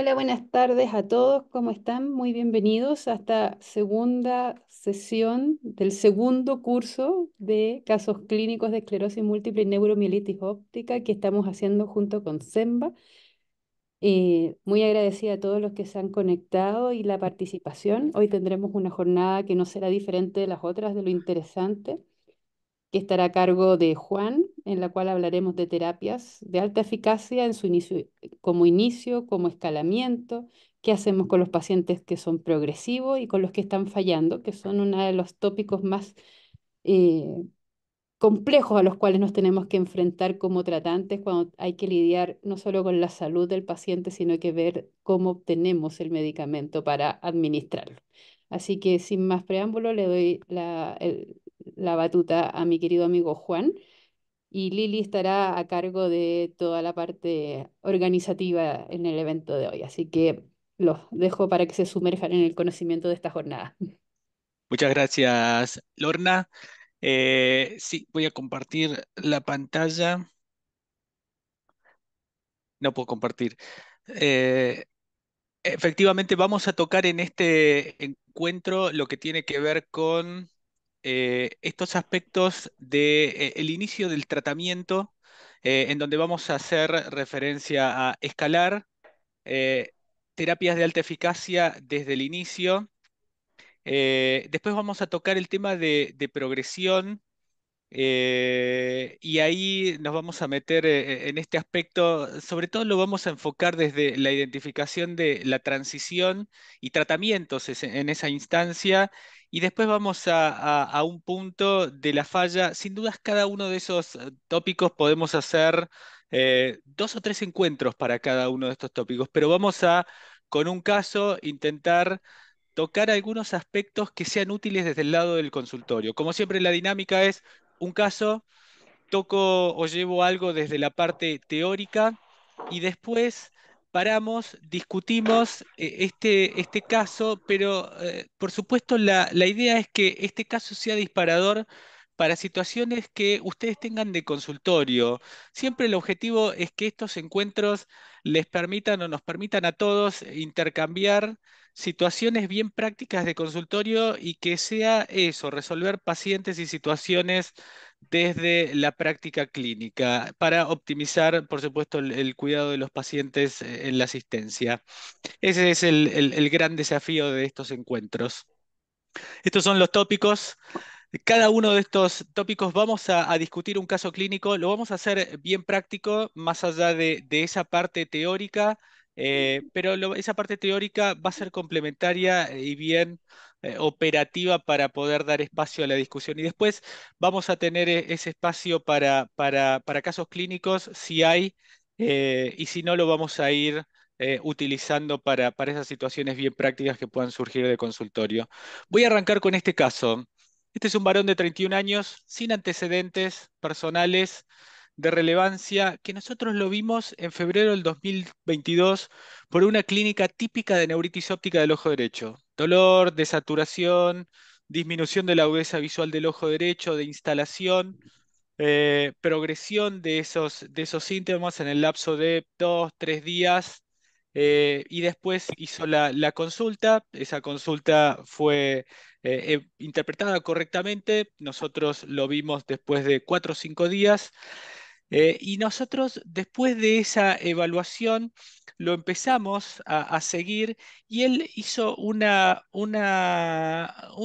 Hola, buenas tardes a todos. ¿Cómo están? Muy bienvenidos a esta segunda sesión del segundo curso de casos clínicos de esclerosis múltiple y neuromielitis óptica que estamos haciendo junto con SEMBA. Muy agradecida a todos los que se han conectado y la participación. Hoy tendremos una jornada que no será diferente de las otras, de lo interesante, que estará a cargo de Juan, en la cual hablaremos de terapias de alta eficacia en su inicio, como escalamiento, qué hacemos con los pacientes que son progresivos y con los que están fallando, que son uno de los tópicos más eh, complejos a los cuales nos tenemos que enfrentar como tratantes cuando hay que lidiar no solo con la salud del paciente, sino que ver cómo obtenemos el medicamento para administrarlo. Así que sin más preámbulo, le doy la batuta a mi querido amigo Juan y Lili estará a cargo de toda la parte organizativa en el evento de hoy. Así que los dejo para que se sumerjan en el conocimiento de esta jornada. Muchas gracias, Lorna. Sí, voy a compartir la pantalla. No puedo compartir. Eh, Efectivamente, vamos a tocar en este encuentro lo que tiene que ver con estos aspectos del inicio del tratamiento, en donde vamos a hacer referencia a escalar eh, terapias de alta eficacia desde el inicio. Después vamos a tocar el tema de progresión. Y ahí nos vamos a meter en este aspecto, sobre todo lo vamos a enfocar desde la identificación de la transición y tratamientos en esa instancia, y después vamos a un punto de la falla. Sin dudas, cada uno de esos tópicos podemos hacer dos o tres encuentros para cada uno de estos tópicos, pero vamos a, con un caso, intentar tocar algunos aspectos que sean útiles desde el lado del consultorio. Como siempre, la dinámica es un caso, toco o llevo algo desde la parte teórica y después paramos, discutimos este caso, pero por supuesto la idea es que este caso sea disparador para situaciones que ustedes tengan de consultorio. Siempre el objetivo es que estos encuentros les permitan o nos permitan a todos intercambiar situaciones bien prácticas de consultorio y que sea eso, resolver pacientes y situaciones desde la práctica clínica para optimizar, por supuesto, el cuidado de los pacientes en la asistencia. Ese es el gran desafío de estos encuentros. Estos son los tópicos. Cada uno de estos tópicos vamos a discutir un caso clínico, lo vamos a hacer bien práctico, más allá de esa parte teórica, pero esa parte teórica va a ser complementaria y bien operativa para poder dar espacio a la discusión. Y después vamos a tener ese espacio para casos clínicos, si hay, y si no, lo vamos a ir utilizando para esas situaciones bien prácticas que puedan surgir de consultorio. Voy a arrancar con este caso. Este es un varón de 31 años, sin antecedentes personales de relevancia, que nosotros lo vimos en febrero del 2022 por una clínica típica de neuritis óptica del ojo derecho. Dolor, desaturación, disminución de la agudeza visual del ojo derecho, de instalación, progresión de esos síntomas en el lapso de 2, 3 días, y después hizo la consulta. Esa consulta fue interpretada correctamente. Nosotros lo vimos después de 4 o 5 días. Y nosotros, después de esa evaluación, lo empezamos a seguir y él hizo un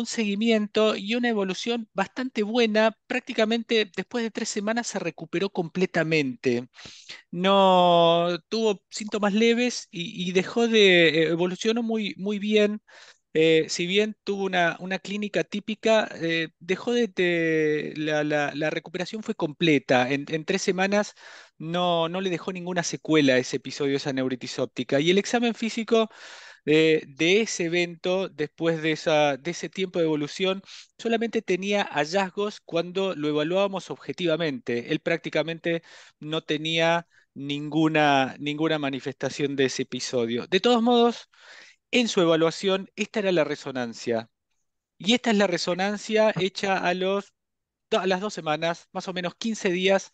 seguimiento y una evolución bastante buena. Prácticamente después de 3 semanas se recuperó completamente. No tuvo síntomas leves y dejó de, evolucionó muy, muy bien. Si bien tuvo una clínica típica, dejó la recuperación fue completa. En 3 semanas no le dejó ninguna secuela a ese episodio, esa neuritis óptica. Y el examen físico de ese evento, después de ese tiempo de evolución, solamente tenía hallazgos cuando lo evaluábamos objetivamente. Él prácticamente no tenía ninguna manifestación de ese episodio. De todos modos, en su evaluación, esta era la resonancia. Y esta es la resonancia hecha a las 2 semanas, más o menos 15 días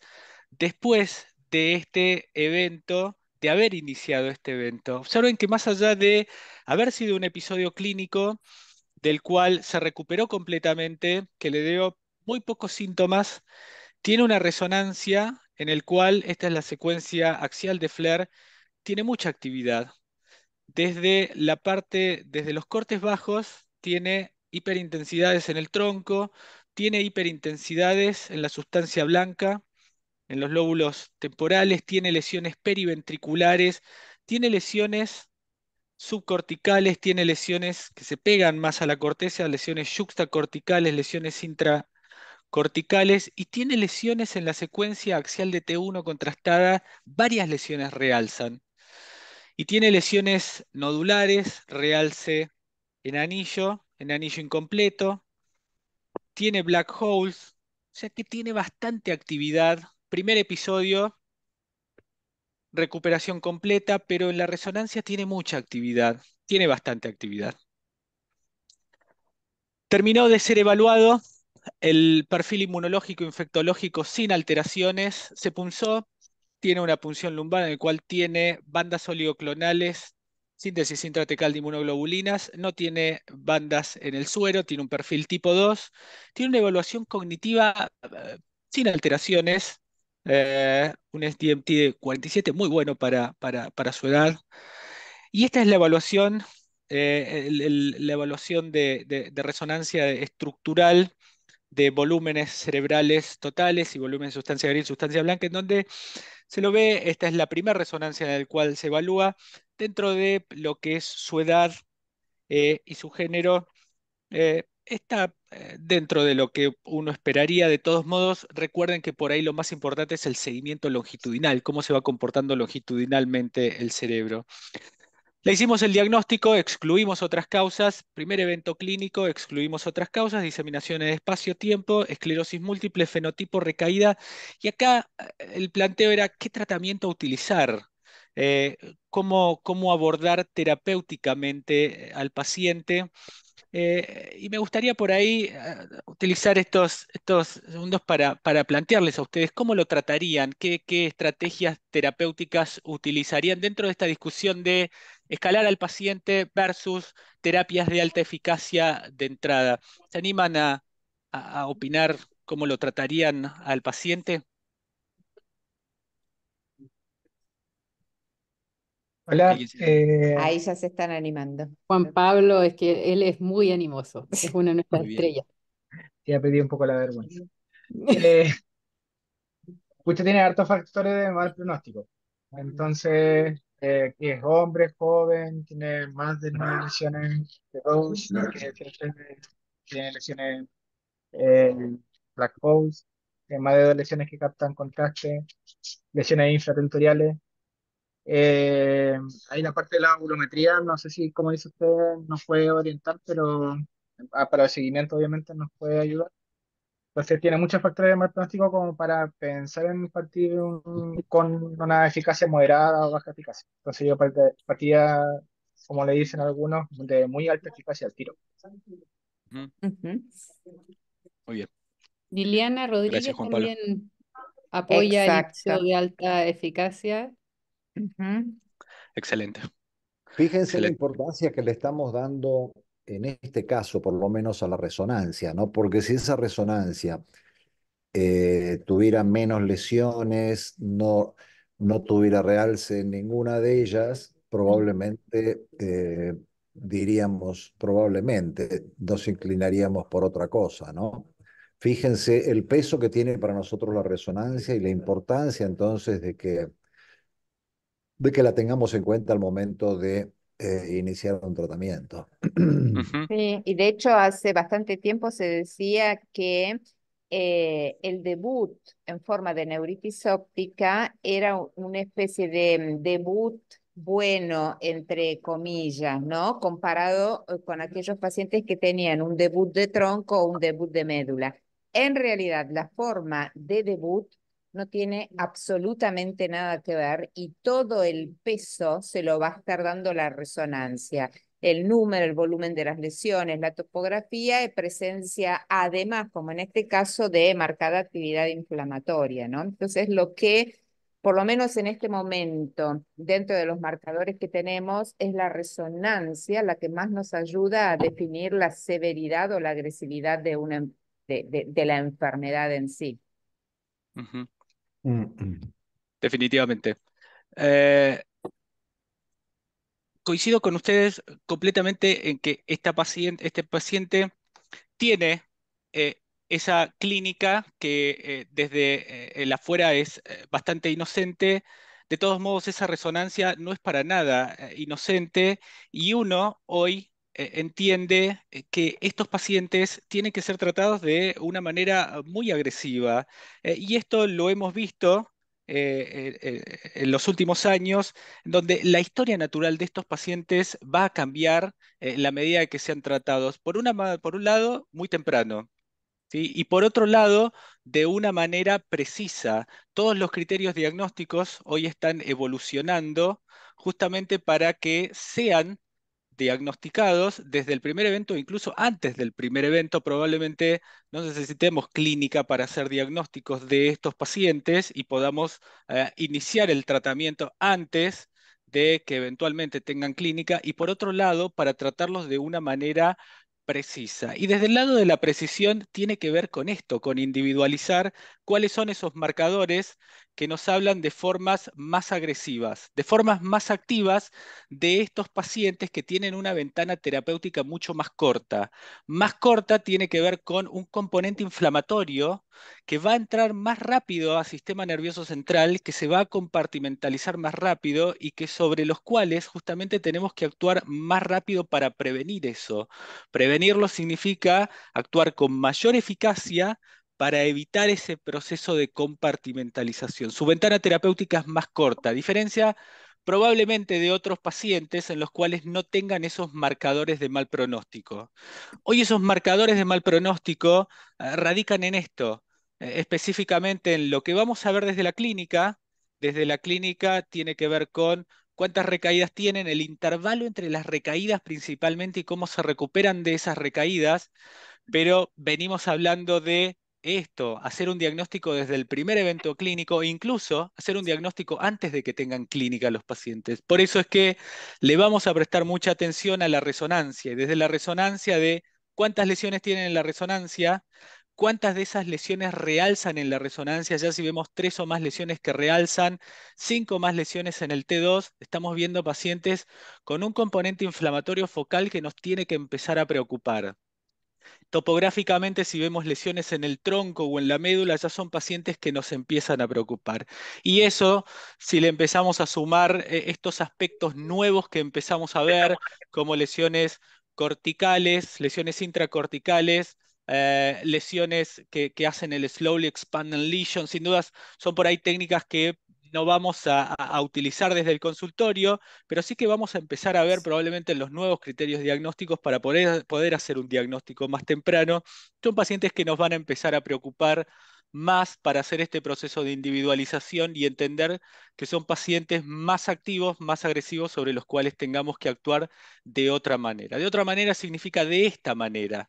después de este evento de haber iniciado este evento. Observen que más allá de haber sido un episodio clínico del cual se recuperó completamente, que le dio muy pocos síntomas, tiene una resonancia en el cual, esta es la secuencia axial de Flair, tiene mucha actividad. Desde los cortes bajos, tiene hiperintensidades en el tronco, tiene hiperintensidades en la sustancia blanca, en los lóbulos temporales, tiene lesiones periventriculares, tiene lesiones subcorticales, tiene lesiones que se pegan más a la corteza, lesiones yuxtacorticales, lesiones intracorticales y tiene lesiones en la secuencia axial de T1 contrastada, varias lesiones realzan. Y tiene lesiones nodulares, realce en anillo incompleto, tiene black holes, o sea que tiene bastante actividad. Primer episodio, recuperación completa, pero en la resonancia tiene mucha actividad, tiene bastante actividad. Terminó de ser evaluado el perfil inmunológico infectológico sin alteraciones, se punzó, tiene una punción lumbar en el cual tiene bandas oligoclonales, síntesis intratecal de inmunoglobulinas, no tiene bandas en el suero, tiene un perfil tipo 2, tiene una evaluación cognitiva sin alteraciones, un SDMT de 47, muy bueno para su edad. Y esta es la evaluación, la evaluación de resonancia estructural de volúmenes cerebrales totales y volumen de sustancia gris, sustancia blanca, en donde se lo ve, esta es la primera resonancia en la cual se evalúa dentro de lo que es su edad y su género. Está dentro de lo que uno esperaría. De todos modos, recuerden que por ahí lo más importante es el seguimiento longitudinal, cómo se va comportando longitudinalmente el cerebro. Le hicimos el diagnóstico, excluimos otras causas, primer evento clínico, excluimos otras causas, diseminación en espacio-tiempo, esclerosis múltiple, fenotipo, recaída. Y acá el planteo era qué tratamiento utilizar, eh, cómo abordar terapéuticamente al paciente. Y me gustaría por ahí utilizar estos segundos para plantearles a ustedes cómo lo tratarían, qué estrategias terapéuticas utilizarían dentro de esta discusión de escalar al paciente versus terapias de alta eficacia de entrada. ¿Se animan a opinar cómo lo tratarían al paciente? Hola, ¿Alguien se- Ahí ya se están animando. Juan Pablo, es que él es muy animoso, es una de nuestras Muy bien. estrellas. ya perdí un poco la vergüenza. Eh, Usted tiene hartos factores de mal pronóstico. Entonces, que es hombre, joven, tiene más de 9 lesiones de Rose, tiene lesiones eh, Black Holes, tiene más de 2 lesiones que captan contraste, lesiones infratentoriales. Eh, Ahí la parte de la volumetría, no sé si, como dice usted, nos puede orientar, pero para el seguimiento obviamente nos puede ayudar. Entonces tiene muchos factores de mal pronóstico como para pensar en partir con una eficacia moderada o baja eficacia. Entonces yo partía, como le dicen algunos, de muy alta eficacia al tiro. Ujú. Ujú. Muy bien. Liliana Gracias, Rodríguez Juan Pablo. también apoya el Exacto. uso de alta eficacia. Ujú. Excelente. Fíjense la Excelente. importancia que le estamos dando en este caso, por lo menos a la resonancia, ¿no? Porque si esa resonancia tuviera menos lesiones, no tuviera realce en ninguna de ellas, probablemente diríamos, probablemente nos inclinaríamos por otra cosa, ¿no? Fíjense el peso que tiene para nosotros la resonancia y la importancia entonces de que la tengamos en cuenta al momento de iniciar un tratamiento. Ujú. Sí, y de hecho hace bastante tiempo se decía que el debut en forma de neuritis óptica era una especie de debut bueno, entre comillas, ¿no? Comparado con aquellos pacientes que tenían un debut de tronco o un debut de médula. En realidad, la forma de debut no tiene absolutamente nada que ver y todo el peso se lo va a estar dando la resonancia, el número, el volumen de las lesiones, la topografía y presencia, además, como en este caso, de marcada actividad inflamatoria, ¿no? Entonces, lo que por lo menos en este momento, dentro de los marcadores que tenemos, es la resonancia la que más nos ayuda a definir la severidad o la agresividad de la enfermedad en sí. Ujú, Mm, mm. definitivamente. Eh, Coincido con ustedes completamente en que este paciente tiene esa clínica que desde el afuera es bastante inocente. De todos modos, esa resonancia no es para nada inocente y uno hoy entiende que estos pacientes tienen que ser tratados de una manera muy agresiva. Y esto lo hemos visto en los últimos años, donde la historia natural de estos pacientes va a cambiar en la medida que sean tratados, por un lado, muy temprano, ¿sí? Y por otro lado, de una manera precisa. Todos los criterios diagnósticos hoy están evolucionando justamente para que sean diagnosticados desde el primer evento, incluso antes del primer evento. Probablemente no necesitemos clínica para hacer diagnósticos de estos pacientes y podamos iniciar el tratamiento antes de que eventualmente tengan clínica y por otro lado, para tratarlos de una manera precisa. Y desde el lado de la precisión tiene que ver con esto, con individualizar cuáles son esos marcadores que nos hablan de formas más agresivas, de formas más activas de estos pacientes que tienen una ventana terapéutica mucho más corta. Más corta tiene que ver con un componente inflamatorio que va a entrar más rápido al sistema nervioso central, que se va a compartimentalizar más rápido y que sobre los cuales justamente tenemos que actuar más rápido para prevenir eso. Prevenirlo significa actuar con mayor eficacia para evitar ese proceso de compartimentalización. Su ventana terapéutica es más corta, a diferencia probablemente de otros pacientes en los cuales no tengan esos marcadores de mal pronóstico. Hoy esos marcadores de mal pronóstico radican en esto, específicamente en lo que vamos a ver desde la clínica. Desde la clínica tiene que ver con cuántas recaídas tienen, el intervalo entre las recaídas principalmente y cómo se recuperan de esas recaídas, pero venimos hablando de esto, hacer un diagnóstico desde el primer evento clínico e incluso hacer un diagnóstico antes de que tengan clínica los pacientes. Por eso es que le vamos a prestar mucha atención a la resonancia y desde la resonancia de cuántas lesiones tienen en la resonancia, cuántas de esas lesiones realzan en la resonancia, ya si vemos 3 o más lesiones que realzan, 5 más lesiones en el T2, estamos viendo pacientes con un componente inflamatorio focal que nos tiene que empezar a preocupar. Topográficamente, si vemos lesiones en el tronco o en la médula, ya son pacientes que nos empiezan a preocupar. Y eso, si le empezamos a sumar estos aspectos nuevos que empezamos a ver, como lesiones corticales, lesiones intracorticales, lesiones que hacen el slowly expanding lesion, sin dudas son por ahí técnicas que no vamos a utilizar desde el consultorio, pero sí que vamos a empezar a ver probablemente los nuevos criterios diagnósticos para poder hacer un diagnóstico más temprano. Son pacientes que nos van a empezar a preocupar más para hacer este proceso de individualización y entender que son pacientes más activos, más agresivos, sobre los cuales tengamos que actuar de otra manera. De otra manera significa de esta manera.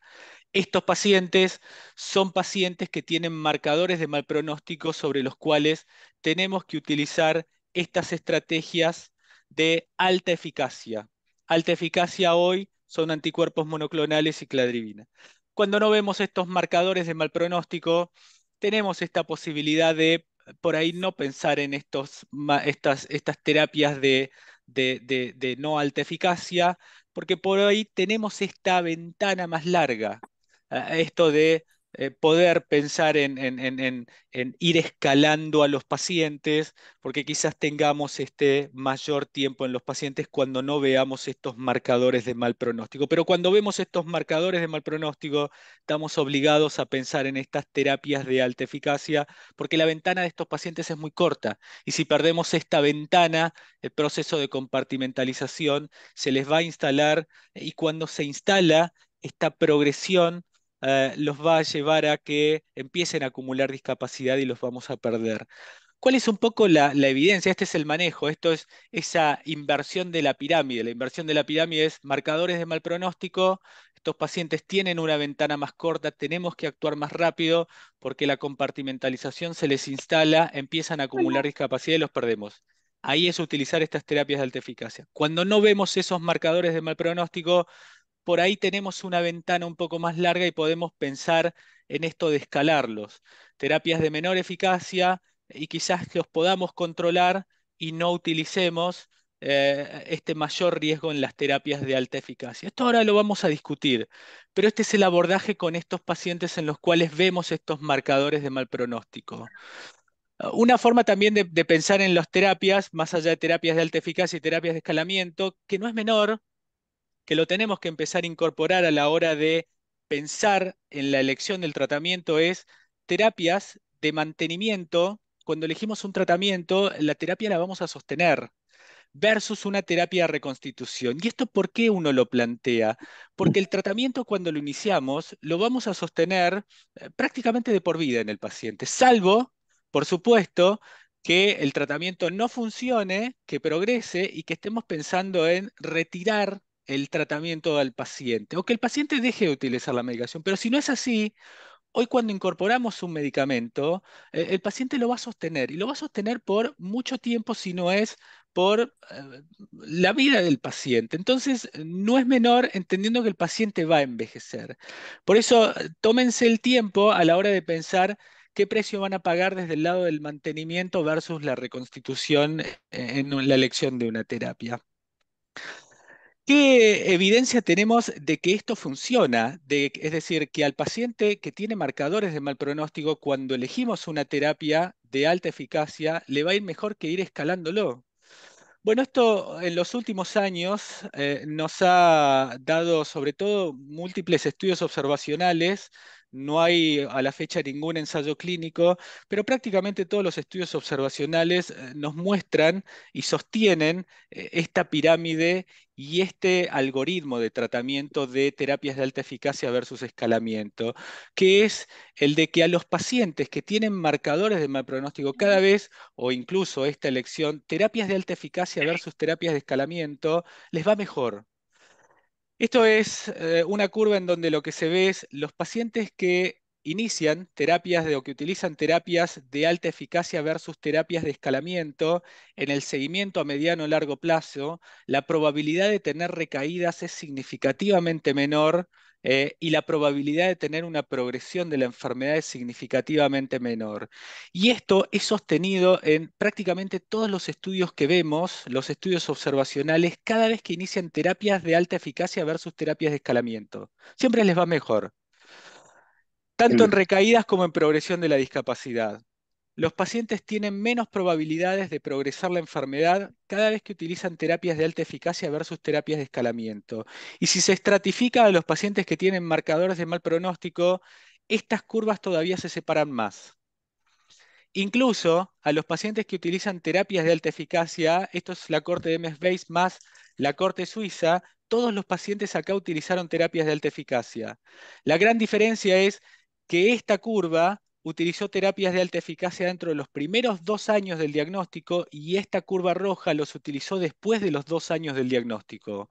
Estos pacientes son pacientes que tienen marcadores de mal pronóstico sobre los cuales tenemos que utilizar estas estrategias de alta eficacia. Alta eficacia hoy son anticuerpos monoclonales y cladribina. Cuando no vemos estos marcadores de mal pronóstico, tenemos esta posibilidad de por ahí no pensar en estas terapias de no alta eficacia, porque por ahí tenemos esta ventana más larga, esto de poder pensar en ir escalando a los pacientes, porque quizás tengamos este mayor tiempo en los pacientes cuando no veamos estos marcadores de mal pronóstico. Pero cuando vemos estos marcadores de mal pronóstico, estamos obligados a pensar en estas terapias de alta eficacia, porque la ventana de estos pacientes es muy corta. Y si perdemos esta ventana, el proceso de compartimentalización se les va a instalar y cuando se instala esta progresión los va a llevar a que empiecen a acumular discapacidad y los vamos a perder. ¿Cuál es un poco la evidencia? Este es el manejo, esto es esa inversión de la pirámide. La inversión de la pirámide es marcadores de mal pronóstico, estos pacientes tienen una ventana más corta, tenemos que actuar más rápido porque la compartimentalización se les instala, empiezan a acumular discapacidad y los perdemos. Ahí es utilizar estas terapias de alta eficacia. Cuando no vemos esos marcadores de mal pronóstico, por ahí tenemos una ventana un poco más larga y podemos pensar en esto de escalarlos. Terapias de menor eficacia y quizás que los podamos controlar y no utilicemos este mayor riesgo en las terapias de alta eficacia. Esto ahora lo vamos a discutir, pero este es el abordaje con estos pacientes en los cuales vemos estos marcadores de mal pronóstico. Una forma también de pensar en las terapias, más allá de terapias de alta eficacia y terapias de escalamiento, que no es menor, que lo tenemos que empezar a incorporar a la hora de pensar en la elección del tratamiento es terapias de mantenimiento. Cuando elegimos un tratamiento, la terapia la vamos a sostener versus una terapia de reconstitución. ¿Y esto por qué uno lo plantea? Porque el tratamiento cuando lo iniciamos lo vamos a sostener prácticamente de por vida en el paciente, salvo, por supuesto, que el tratamiento no funcione, que progrese y que estemos pensando en retirar el tratamiento al paciente o que el paciente deje de utilizar la medicación. Pero si no es así, hoy cuando incorporamos un medicamento, el paciente lo va a sostener y lo va a sostener por mucho tiempo si no es por la vida del paciente. Entonces, no es menor entendiendo que el paciente va a envejecer. Por eso, tómense el tiempo a la hora de pensar qué precio van a pagar desde el lado del mantenimiento versus la reconstitución en la elección de una terapia. ¿Qué evidencia tenemos de que esto funciona? Es decir, que al paciente que tiene marcadores de mal pronóstico, cuando elegimos una terapia de alta eficacia, le va a ir mejor que ir escalándolo. Bueno, esto en los últimos años nos ha dado sobre todo múltiples estudios observacionales. No hay a la fecha ningún ensayo clínico, pero prácticamente todos los estudios observacionales nos muestran y sostienen esta pirámide y este algoritmo de tratamiento de terapias de alta eficacia versus escalamiento, que es el de que a los pacientes que tienen marcadores de mal pronóstico cada vez o incluso esta elección, terapias de alta eficacia versus terapias de escalamiento, les va mejor. Esto es una curva en donde lo que se ve es los pacientes que inician terapias o que utilizan terapias de alta eficacia versus terapias de escalamiento, en el seguimiento a mediano o largo plazo, la probabilidad de tener recaídas es significativamente menor y la probabilidad de tener una progresión de la enfermedad es significativamente menor. Y esto es sostenido en prácticamente todos los estudios que vemos, los estudios observacionales, cada vez que inician terapias de alta eficacia versus terapias de escalamiento. Siempre les va mejor, tanto en El, recaídas como en progresión de la discapacidad. Los pacientes tienen menos probabilidades de progresar la enfermedad cada vez que utilizan terapias de alta eficacia versus terapias de escalamiento. Y si se estratifica a los pacientes que tienen marcadores de mal pronóstico, estas curvas todavía se separan más. Incluso a los pacientes que utilizan terapias de alta eficacia, esto es la corte de Ms-Weiss más la corte suiza, todos los pacientes acá utilizaron terapias de alta eficacia. La gran diferencia es que esta curva utilizó terapias de alta eficacia dentro de los primeros 2 años del diagnóstico y esta curva roja los utilizó después de los 2 años del diagnóstico.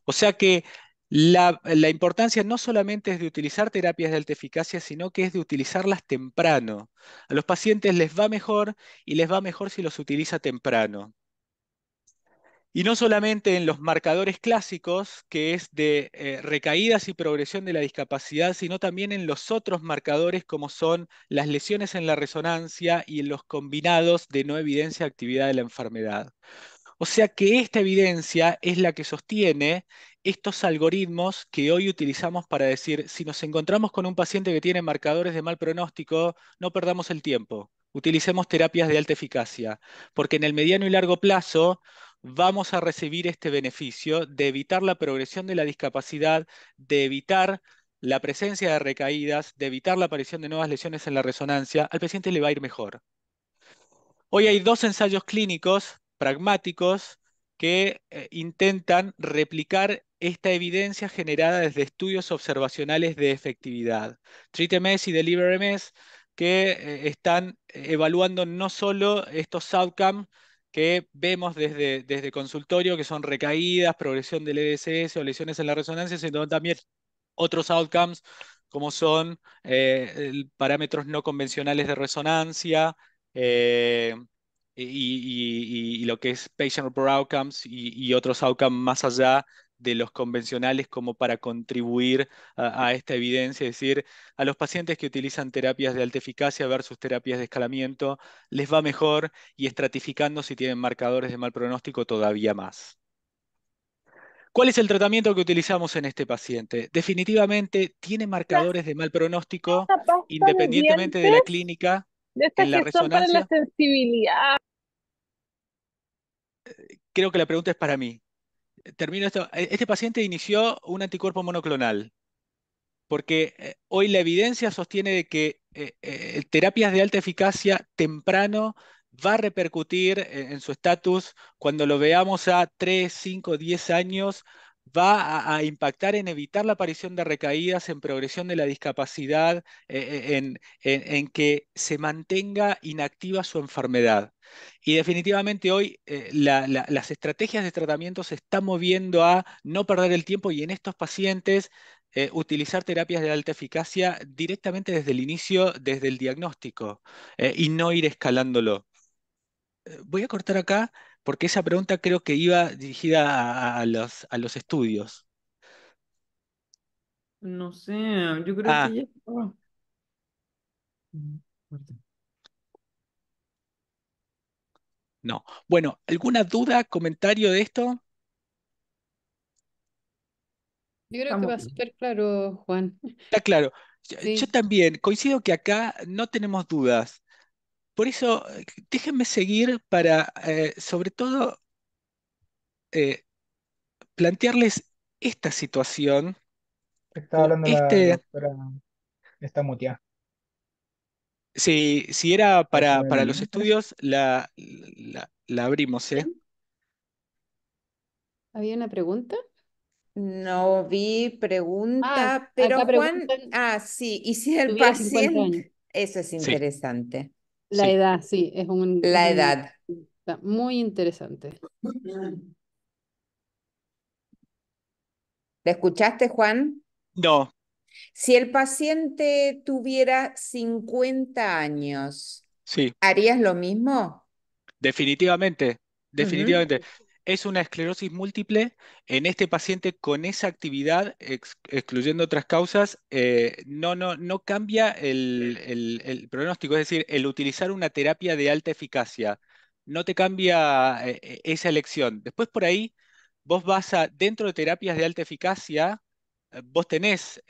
O sea que la importancia no solamente es de utilizar terapias de alta eficacia, sino que es de utilizarlas temprano. A los pacientes les va mejor y les va mejor si los utiliza temprano. Y no solamente en los marcadores clásicos, que es de recaídas y progresión de la discapacidad, sino también en los otros marcadores como son las lesiones en la resonancia y en los combinados de no evidencia de actividad de la enfermedad. O sea que esta evidencia es la que sostiene estos algoritmos que hoy utilizamos para decir, si nos encontramos con un paciente que tiene marcadores de mal pronóstico, no perdamos el tiempo, utilicemos terapias de alta eficacia, porque en el mediano y largo plazo vamos a recibir este beneficio de evitar la progresión de la discapacidad, de evitar la presencia de recaídas, de evitar la aparición de nuevas lesiones en la resonancia, al paciente le va a ir mejor. Hoy hay 2 ensayos clínicos pragmáticos que intentan replicar esta evidencia generada desde estudios observacionales de efectividad. TreatMS y DeliverMS que están evaluando no solo estos outcomes que vemos desde consultorio, que son recaídas, progresión del EDSS o lesiones en la resonancia, sino también otros outcomes como son parámetros no convencionales de resonancia, eh, y lo que es patient-reported outcomes y otros outcomes más allá de los convencionales como para contribuir a esta evidencia, es decir, a los pacientes que utilizan terapias de alta eficacia versus terapias de escalamiento, les va mejor y estratificando si tienen marcadores de mal pronóstico todavía más. ¿Cuál es el tratamiento que utilizamos en este paciente? Definitivamente tiene marcadores de mal pronóstico Una pasta de independientemente de la dientes, clínica de estas en la que son para la resonancia. sensibilidad. Creo que la pregunta es para mí. Termino esto. Este paciente inició un anticuerpo monoclonal, porque hoy la evidencia sostiene de que terapias de alta eficacia temprano va a repercutir en su estatus cuando lo veamos a 3, 5, 10 años, va a impactar en evitar la aparición de recaídas, en progresión de la discapacidad, en que se mantenga inactiva su enfermedad. Y definitivamente hoy las estrategias de tratamiento se están moviendo a no perder el tiempo y en estos pacientes utilizar terapias de alta eficacia directamente desde el inicio, desde el diagnóstico, y no ir escalándolo. Voy a cortar acá porque esa pregunta creo que iba dirigida a los estudios. No sé, yo creo que Ah, ya está. no. Bueno, ¿alguna duda, comentario de esto? Yo creo que Estamos va súper claro, Juan. Está claro. Yo Sí, también coincido que acá no tenemos dudas. Por eso, déjenme seguir para, sobre todo, eh, plantearles esta situación Estaba o hablando la este. doctora, está muteada. Si era Parece para que los estudios, la abrimos, ¿eh? ¿quién? ¿Había una pregunta? No vi Ah, pregunta, pero acá Juan, preguntan sí, y si si el tuviera 50 años. paciente, eso es Sí, interesante, La sí. edad, sí, la edad. está muy interesante. ¿La escuchaste, Juan? No, Si el paciente tuviera 50 años, sí, ¿harías lo mismo? definitivamente, Ujú. definitivamente. Es una esclerosis múltiple. En este paciente con esa actividad, excluyendo otras causas, no cambia el pronóstico. Es decir, el utilizar una terapia de alta eficacia no te cambia esa elección. Después por ahí, vos vas dentro de terapias de alta eficacia, vos tenés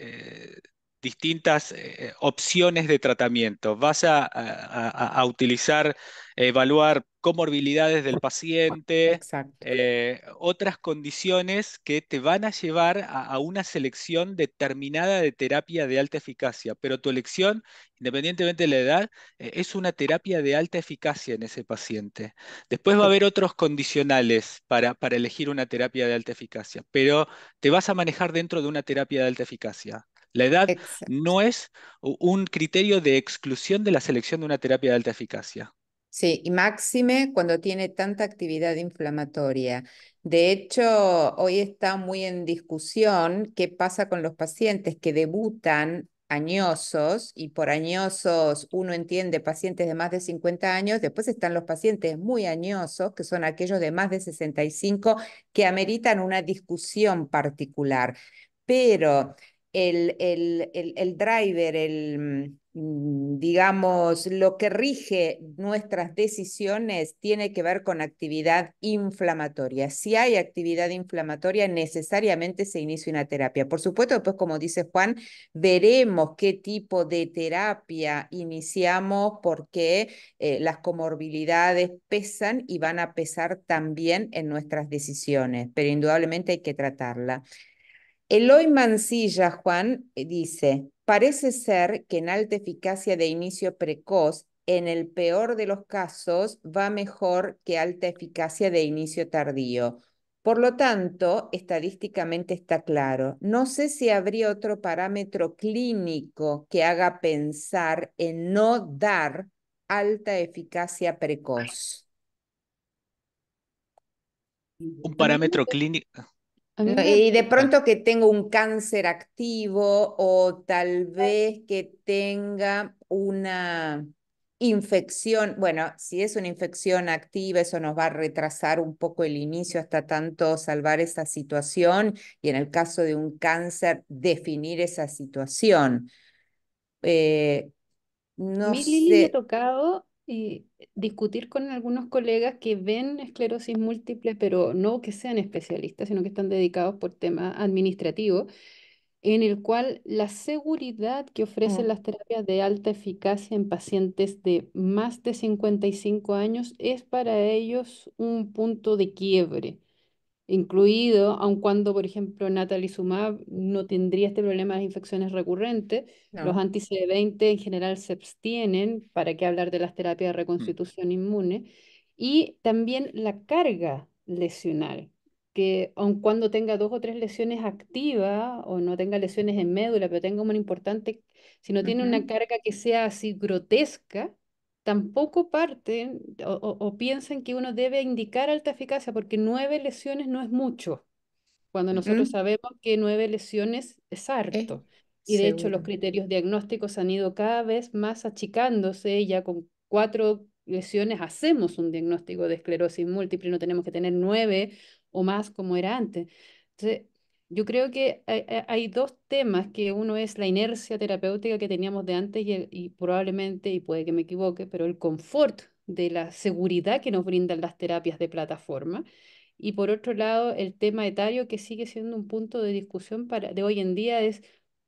distintas opciones de tratamiento. Vas a utilizar, evaluar comorbilidades del paciente, Exacto. otras condiciones que te van a llevar a una selección determinada de terapia de alta eficacia, pero tu elección, independientemente de la edad, es una terapia de alta eficacia en ese paciente. Después va a haber otros condicionales para elegir una terapia de alta eficacia, pero te vas a manejar dentro de una terapia de alta eficacia. La edad Exacto. no es un criterio de exclusión de la selección de una terapia de alta eficacia. Sí, y máxime cuando tiene tanta actividad inflamatoria. De hecho, hoy está muy en discusión qué pasa con los pacientes que debutan añosos, y por añosos uno entiende pacientes de más de 50 años, después están los pacientes muy añosos, que son aquellos de más de 65 que ameritan una discusión particular. Pero el driver, digamos, lo que rige nuestras decisiones tiene que ver con actividad inflamatoria. Si hay actividad inflamatoria, necesariamente se inicia una terapia. Por supuesto, después, como dice Juan, veremos qué tipo de terapia iniciamos porque las comorbilidades pesan y van a pesar también en nuestras decisiones, pero indudablemente hay que tratarla. Eloy Mancilla, Juan, dice, parece ser que en alta eficacia de inicio precoz, en el peor de los casos, va mejor que alta eficacia de inicio tardío. Por lo tanto, estadísticamente está claro. No sé si habría otro parámetro clínico que haga pensar en no dar alta eficacia precoz. Un A mí parámetro clínico. A mí me... Y de pronto que tenga un cáncer activo o tal vez que tenga una infección. Bueno, si es una infección activa, eso nos va a retrasar un poco el inicio hasta tanto salvar esa situación y en el caso de un cáncer, definir esa situación. Eh, A no mí, Lili, me ha sé. tocado discutir con algunos colegas que ven esclerosis múltiple, pero no que sean especialistas, sino que están dedicados por temas administrativos, en el cual la seguridad que ofrecen Mm, las terapias de alta eficacia en pacientes de más de 55 años es para ellos un punto de quiebre incluido, aun cuando, por ejemplo, natalizumab no tendría este problema de infecciones recurrentes. Los no. anti-CD20 en general se abstienen, para qué hablar de las terapias de Mm. reconstitución inmune, y también la carga lesional, que aun cuando tenga dos o tres lesiones activas o no tenga lesiones en médula, pero tenga una importante, si no tiene una Ujú, carga que sea así grotesca, tampoco parten o piensan que uno debe indicar alta eficacia porque 9 lesiones no es mucho, cuando nosotros ujú. sabemos que 9 lesiones es Es harto. Y de hecho los seguro. criterios diagnósticos han ido cada vez más achicándose y ya con 4 lesiones hacemos un diagnóstico de esclerosis múltiple y no tenemos que tener 9 o más como era antes. Entonces, yo creo que hay dos temas, que uno es la inercia terapéutica que teníamos de antes y probablemente, y puede que me equivoque, pero el confort de la seguridad que nos brindan las terapias de plataforma. Y por otro lado, el tema etario que sigue siendo un punto de discusión de hoy en día es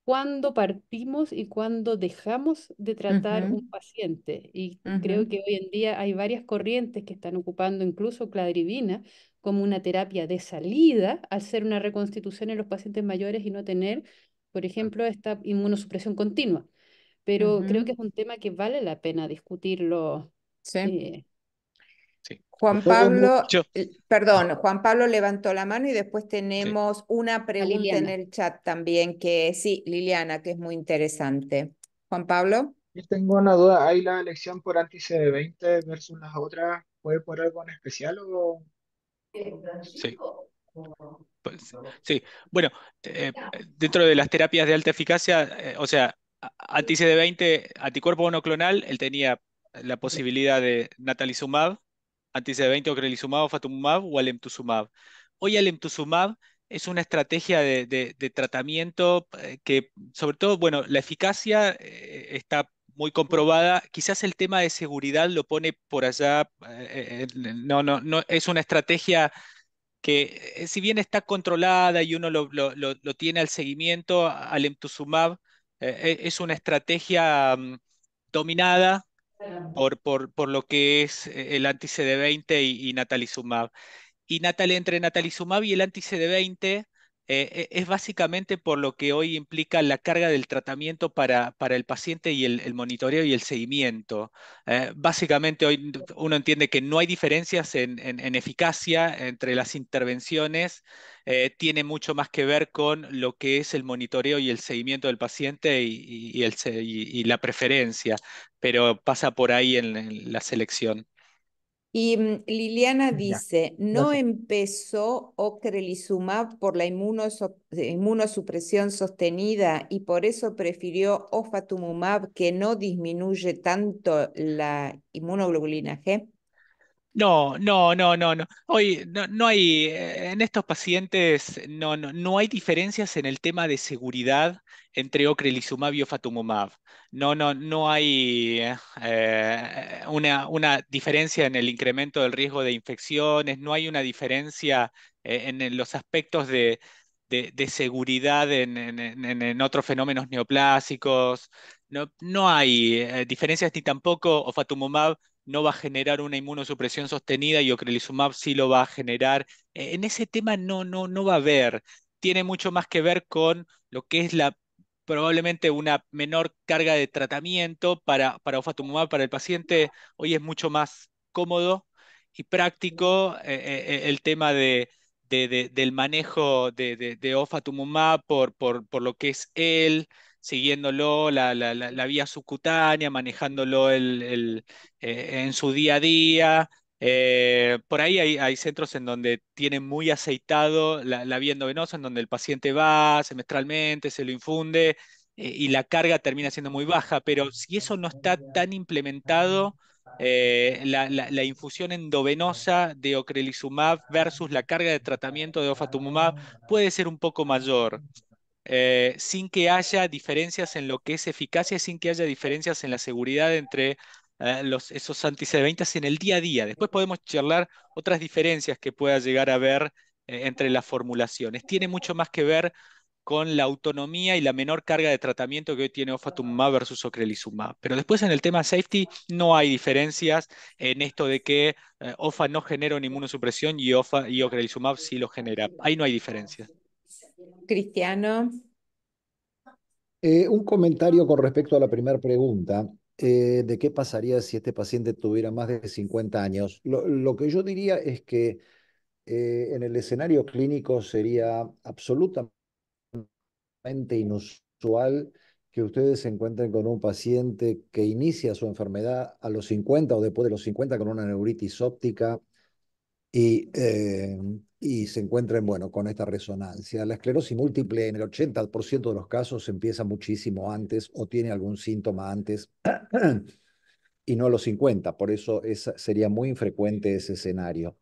cuándo partimos y cuándo dejamos de tratar un Ujú, paciente. Y creo ujú, que hoy en día hay varias corrientes que están ocupando incluso cladribina como una terapia de salida al ser una reconstitución en los pacientes mayores y no tener, por ejemplo, esta inmunosupresión continua. Pero creo que ujú. es un tema que vale la pena discutirlo. Sí. eh, Sí. Juan Todo Pablo, Yo, perdón, Juan Pablo levantó la mano y después sí. tenemos una a pregunta en Liliana. el chat también que sí, Liliana, que es muy interesante. Juan Pablo. Yo tengo una duda, ¿hay la elección por anti-CD20 versus las otras? ¿Fue por algo en especial o...? Sí. Pues, sí, bueno, dentro de las terapias de alta eficacia, o sea, anti-CD20, anticuerpo monoclonal, él tenía la posibilidad de natalizumab, anti-CD20 ocrelizumab, ofatumumab o alemtuzumab. Hoy alemtuzumab es una estrategia de tratamiento que, sobre todo, bueno, la eficacia está muy comprobada. Quizás el tema de seguridad lo pone por allá. No, es una estrategia que si bien está controlada y uno lo tiene al seguimiento, Alemtuzumab es una estrategia dominada por lo que es el anti-CD20 y natalizumab. Y entre natalizumab y el anti-CD20 es básicamente por lo que hoy implica la carga del tratamiento para el paciente y el monitoreo y el seguimiento. Básicamente hoy uno entiende que no hay diferencias en eficacia entre las intervenciones, tiene mucho más que ver con lo que es el monitoreo y el seguimiento del paciente y la preferencia, pero pasa por ahí en la selección. Y Liliana Ya, dice, no gracias. empezó ocrelizumab por la inmunosupresión sostenida y por eso prefirió ofatumumab que no disminuye tanto la inmunoglobulina G. No. Hoy no hay, en estos pacientes no hay diferencias en el tema de seguridad entre ocrelizumab y ofatumumab. No hay una diferencia en el incremento del riesgo de infecciones, no hay una diferencia en los aspectos de seguridad en otros fenómenos neoplásicos. No hay diferencias ni tampoco ofatumumab no va a generar una inmunosupresión sostenida y ocrelizumab sí lo va a generar. En ese tema no va a haber. Tiene mucho más que ver con lo que es probablemente una menor carga de tratamiento para ofatumumab, para el paciente. Hoy es mucho más cómodo y práctico el tema del manejo de ofatumumab por lo que es él, siguiéndolo la vía subcutánea, manejándolo en su día a día. Por ahí hay centros en donde tienen muy aceitado la vía endovenosa, en donde el paciente va semestralmente, se lo infunde y la carga termina siendo muy baja, pero si eso no está tan implementado, la infusión endovenosa de ocrelizumab versus la carga de tratamiento de ofatumumab puede ser un poco mayor sin que haya diferencias en lo que es eficacia, sin que haya diferencias en la seguridad entre esos anti-CD20 en el día a día. Después podemos charlar otras diferencias que pueda llegar a haber entre las formulaciones. Tiene mucho más que ver con la autonomía y la menor carga de tratamiento que hoy tiene ofatumumab versus ocrelizumab. Pero después en el tema safety no hay diferencias en esto de que OFA no genera una inmunosupresión y ocrelizumab sí lo genera. Ahí no hay diferencias. Cristiano. Un comentario con respecto a la primera pregunta, de qué pasaría si este paciente tuviera más de 50 años. Lo que yo diría es que en el escenario clínico sería absolutamente inusual que ustedes se encuentren con un paciente que inicia su enfermedad a los 50 o después de los 50 con una neuritis óptica y se encuentren, bueno, con esta resonancia. La esclerosis múltiple en el 80% de los casos empieza muchísimo antes o tiene algún síntoma antes y no a los 50, por eso sería muy infrecuente ese escenario.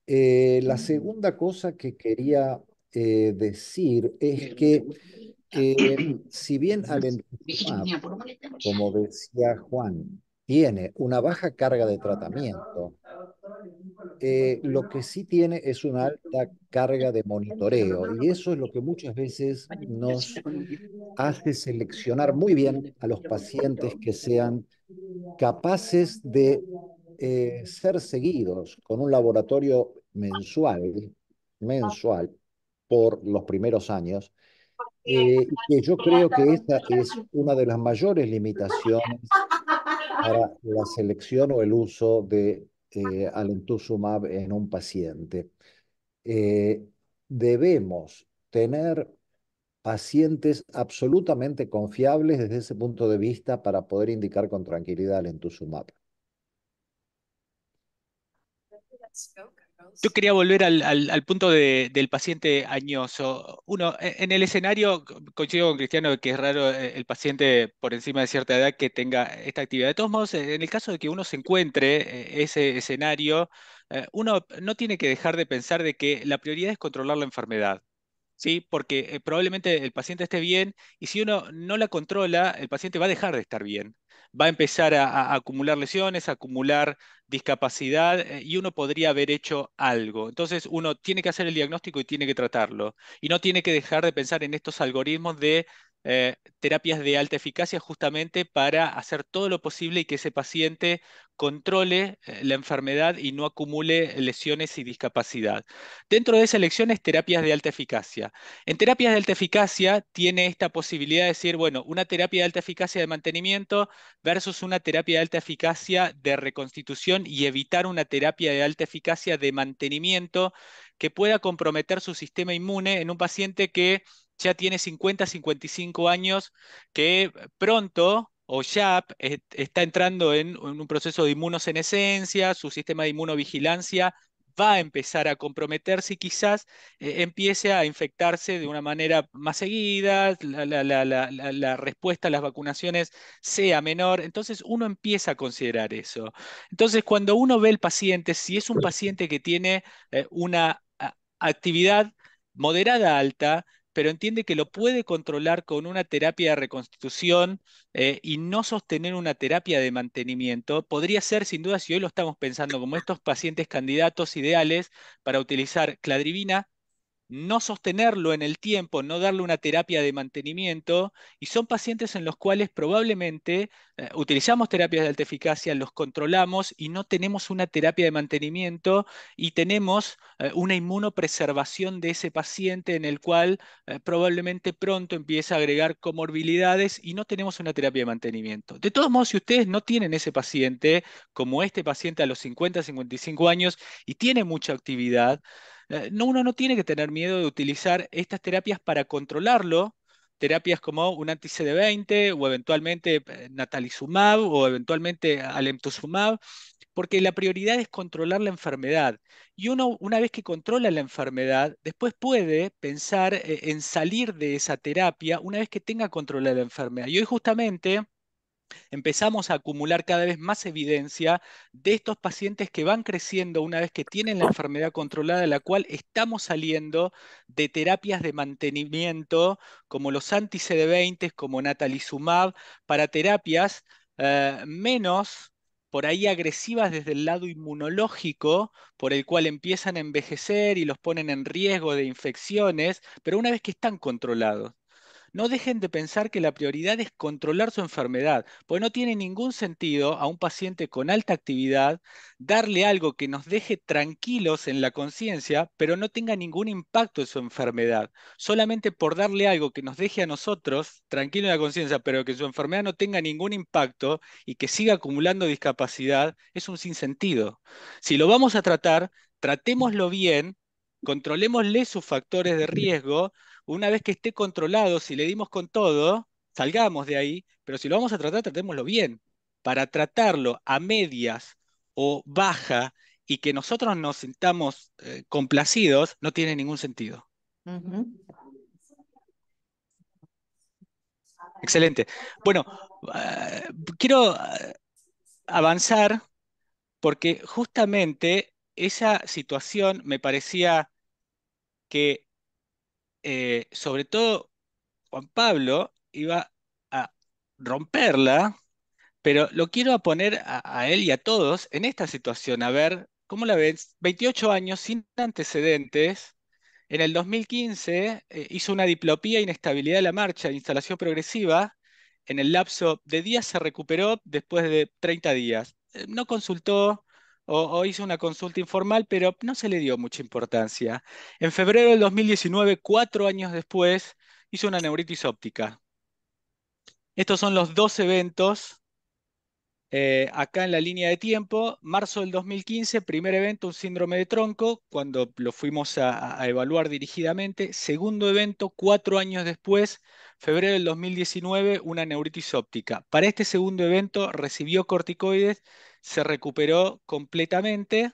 La segunda cosa que quería decir es que si bien alentuzumab, como decía Juan, tiene una baja carga de tratamiento, lo que sí tiene es una alta carga de monitoreo y eso es lo que muchas veces nos hace seleccionar muy bien a los pacientes que sean capaces de ser seguidos con un laboratorio mensual por los primeros años, que yo creo que esta es una de las mayores limitaciones para la selección o el uso de alemtuzumab en un paciente. Eh, Debemos tener pacientes absolutamente confiables desde ese punto de vista para poder indicar con tranquilidad alemtuzumab. Yo quería volver al punto del paciente añoso. Uno, en el escenario, coincido con Cristiano de que es raro el paciente por encima de cierta edad que tenga esta actividad. De todos modos, en el caso de que uno se encuentre ese escenario, uno no tiene que dejar de pensar de que la prioridad es controlar la enfermedad. ¿Sí? Porque probablemente el paciente esté bien y si uno no la controla, el paciente va a dejar de estar bien. Va a empezar a acumular lesiones, a acumular discapacidad y uno podría haber hecho algo. Entonces uno tiene que hacer el diagnóstico y tiene que tratarlo. Y no tiene que dejar de pensar en estos algoritmos de terapias de alta eficacia justamente para hacer todo lo posible y que ese paciente controle la enfermedad y no acumule lesiones y discapacidad. Dentro de esa elección es terapias de alta eficacia. En terapias de alta eficacia tiene esta posibilidad de decir, bueno, una terapia de alta eficacia de mantenimiento versus una terapia de alta eficacia de reconstitución y evitar una terapia de alta eficacia de mantenimiento que pueda comprometer su sistema inmune en un paciente que ya tiene 50, 55 años, que pronto o ya está entrando en un proceso de inmunosenescencia, su sistema de inmunovigilancia va a empezar a comprometerse y quizás empiece a infectarse de una manera más seguida, la respuesta a las vacunaciones sea menor. Entonces uno empieza a considerar eso. Entonces cuando uno ve el paciente, si es un paciente que tiene una actividad moderada alta, pero entiende que lo puede controlar con una terapia de reconstitución y no sostener una terapia de mantenimiento, podría ser sin duda, si hoy lo estamos pensando como estos pacientes candidatos ideales para utilizar cladribina, no sostenerlo en el tiempo, no darle una terapia de mantenimiento, y son pacientes en los cuales probablemente utilizamos terapias de alta eficacia, los controlamos y no tenemos una terapia de mantenimiento y tenemos una inmunopreservación de ese paciente en el cual probablemente pronto empieza a agregar comorbilidades y no tenemos una terapia de mantenimiento. De todos modos, si ustedes no tienen ese paciente, como este paciente a los 50, 55 años y tiene mucha actividad, uno no tiene que tener miedo de utilizar estas terapias para controlarlo, terapias como un anti-CD20 o eventualmente natalizumab o eventualmente alemtuzumab, porque la prioridad es controlar la enfermedad. Y uno, una vez que controla la enfermedad, después puede pensar en salir de esa terapia una vez que tenga controlada la enfermedad. Y hoy justamente empezamos a acumular cada vez más evidencia de estos pacientes que van creciendo una vez que tienen la enfermedad controlada, de la cual estamos saliendo de terapias de mantenimiento como los anti-CD20, como natalizumab, para terapias menos por ahí agresivas desde el lado inmunológico, por el cual empiezan a envejecer y los ponen en riesgo de infecciones, pero una vez que están controlados. No dejen de pensar que la prioridad es controlar su enfermedad, pues no tiene ningún sentido a un paciente con alta actividad darle algo que nos deje tranquilos en la conciencia, pero no tenga ningún impacto en su enfermedad. Solamente por darle algo que nos deje a nosotros tranquilos en la conciencia, pero que su enfermedad no tenga ningún impacto y que siga acumulando discapacidad, es un sinsentido. Si lo vamos a tratar, tratémoslo bien, controlémosle sus factores de riesgo. Una vez que esté controlado, si le dimos con todo, salgamos de ahí, pero si lo vamos a tratar, tratémoslo bien. Para tratarlo a medias o baja y que nosotros nos sintamos complacidos, no tiene ningún sentido. Ujú. Excelente. Bueno, quiero avanzar porque justamente esa situación me parecía que, sobre todo, Juan Pablo iba a romperla. Pero lo quiero poner a él y a todos en esta situación, a ver cómo la ves. 28 años sin antecedentes. En el 2015 hizo una diplopía, inestabilidad de la marcha, instalación progresiva. En el lapso de días se recuperó después de 30 días. No consultó o hizo una consulta informal, pero no se le dio mucha importancia. En febrero del 2019, 4 años después, hizo una neuritis óptica. Estos son los dos eventos acá en la línea de tiempo. Marzo del 2015, primer evento, un síndrome de tronco, cuando lo fuimos a evaluar dirigidamente. Segundo evento, 4 años después, febrero del 2019, una neuritis óptica. Para este segundo evento recibió corticoides, se recuperó completamente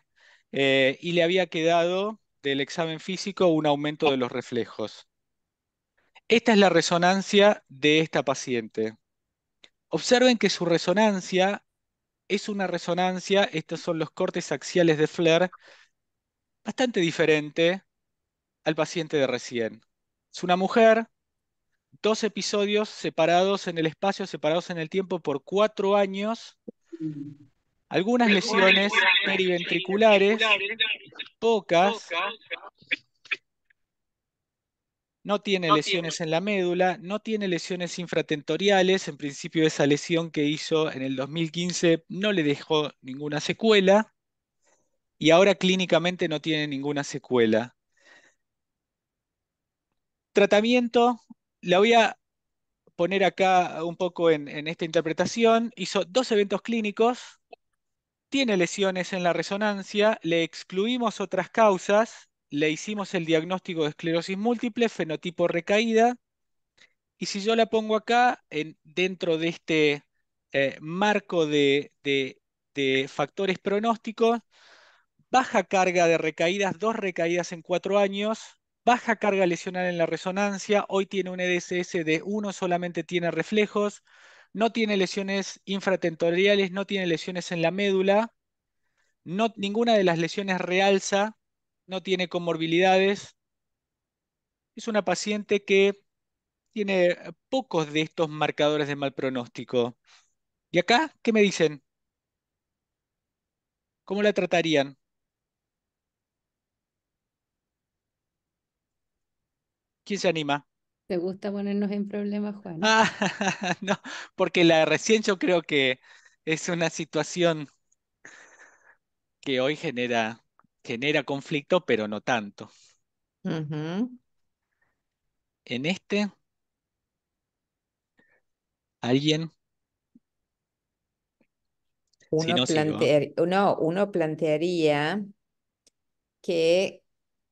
y le había quedado del examen físico un aumento de los reflejos. Esta es la resonancia de esta paciente. Observen que su resonancia es una resonancia, estos son los cortes axiales de Flair, bastante diferente al paciente de recién. Es una mujer, dos episodios separados en el espacio, separados en el tiempo por 4 años, algunas lesiones periventriculares, pocas, no tiene lesiones en la médula, no tiene lesiones infratentoriales, en principio esa lesión que hizo en el 2015 no le dejó ninguna secuela y ahora clínicamente no tiene ninguna secuela. Tratamiento, la voy a poner acá un poco en esta interpretación. Hizo dos eventos clínicos, tiene lesiones en la resonancia, le excluimos otras causas, le hicimos el diagnóstico de esclerosis múltiple, fenotipo recaída, y si yo la pongo acá, dentro de este marco de factores pronósticos, baja carga de recaídas, 2 recaídas en 4 años, baja carga lesional en la resonancia, hoy tiene un EDSS de 1, solamente tiene reflejos, no tiene lesiones infratentoriales, no tiene lesiones en la médula, ninguna de las lesiones realza, no tiene comorbilidades. Es una paciente que tiene pocos de estos marcadores de mal pronóstico. ¿Y acá qué me dicen? ¿Cómo la tratarían? ¿Quién se anima? ¿Te gusta ponernos en problemas, Juan? Ah, no, porque la recién yo creo que es una situación que hoy genera conflicto, pero no tanto. Ujú. En este, alguien, si no sigo. Uno plantearía que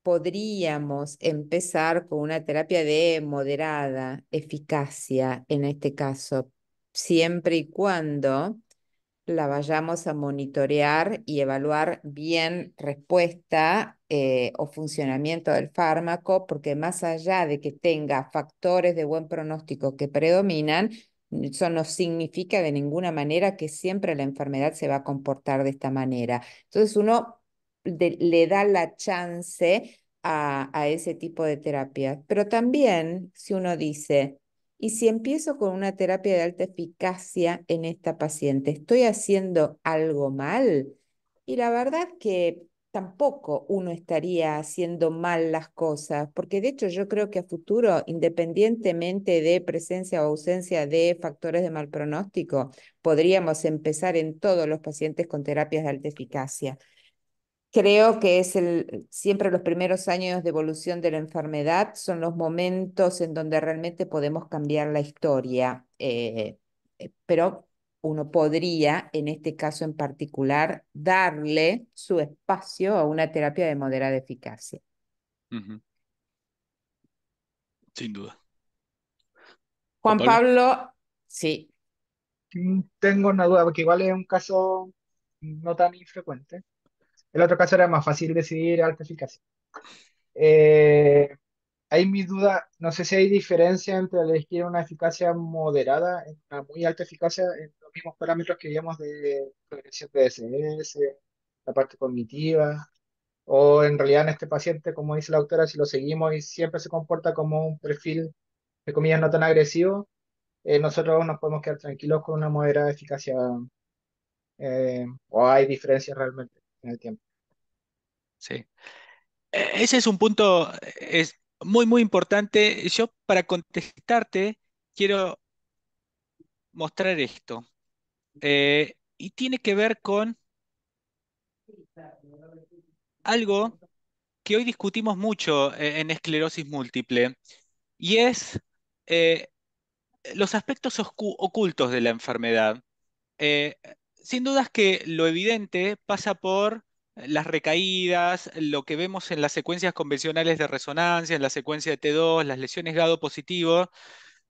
podríamos empezar con una terapia de moderada eficacia en este caso, siempre y cuando la vayamos a monitorear y evaluar bien respuesta o funcionamiento del fármaco, porque más allá de que tenga factores de buen pronóstico que predominan, eso no significa de ninguna manera que siempre la enfermedad se va a comportar de esta manera. Entonces uno le da la chance a ese tipo de terapia. Pero también si uno dice, ¿y si empiezo con una terapia de alta eficacia en esta paciente, estoy haciendo algo mal? Y la verdad que tampoco uno estaría haciendo mal las cosas, porque de hecho yo creo que a futuro, independientemente de presencia o ausencia de factores de mal pronóstico, podríamos empezar en todos los pacientes con terapias de alta eficacia. Creo que siempre los primeros años de evolución de la enfermedad son los momentos en donde realmente podemos cambiar la historia, pero uno podría, en este caso en particular, darle su espacio a una terapia de moderada eficacia. Ujú, sin duda. Juan Juan Pablo. Pablo, sí. Tengo una duda, porque igual es un caso no tan infrecuente. El otro caso era más fácil decidir alta eficacia. Eh, Hay mi duda, no sé si hay diferencia entre elegir una eficacia moderada y una muy alta eficacia en los mismos parámetros que veíamos de progresión de DSS, la parte cognitiva, o en realidad en este paciente, como dice la autora, si lo seguimos y siempre se comporta como un perfil, de comillas, no tan agresivo, nosotros nos podemos quedar tranquilos con una moderada eficacia, o hay diferencias realmente en el tiempo. Sí. Ese es un punto, es muy, muy importante. Yo para contestarte quiero mostrar esto. Y tiene que ver con algo que hoy discutimos mucho en esclerosis múltiple, y es eh, los aspectos ocultos de la enfermedad. Eh, Sin dudas que lo evidente pasa por las recaídas, lo que vemos en las secuencias convencionales de resonancia, en la secuencia de T2, las lesiones GADO positivo,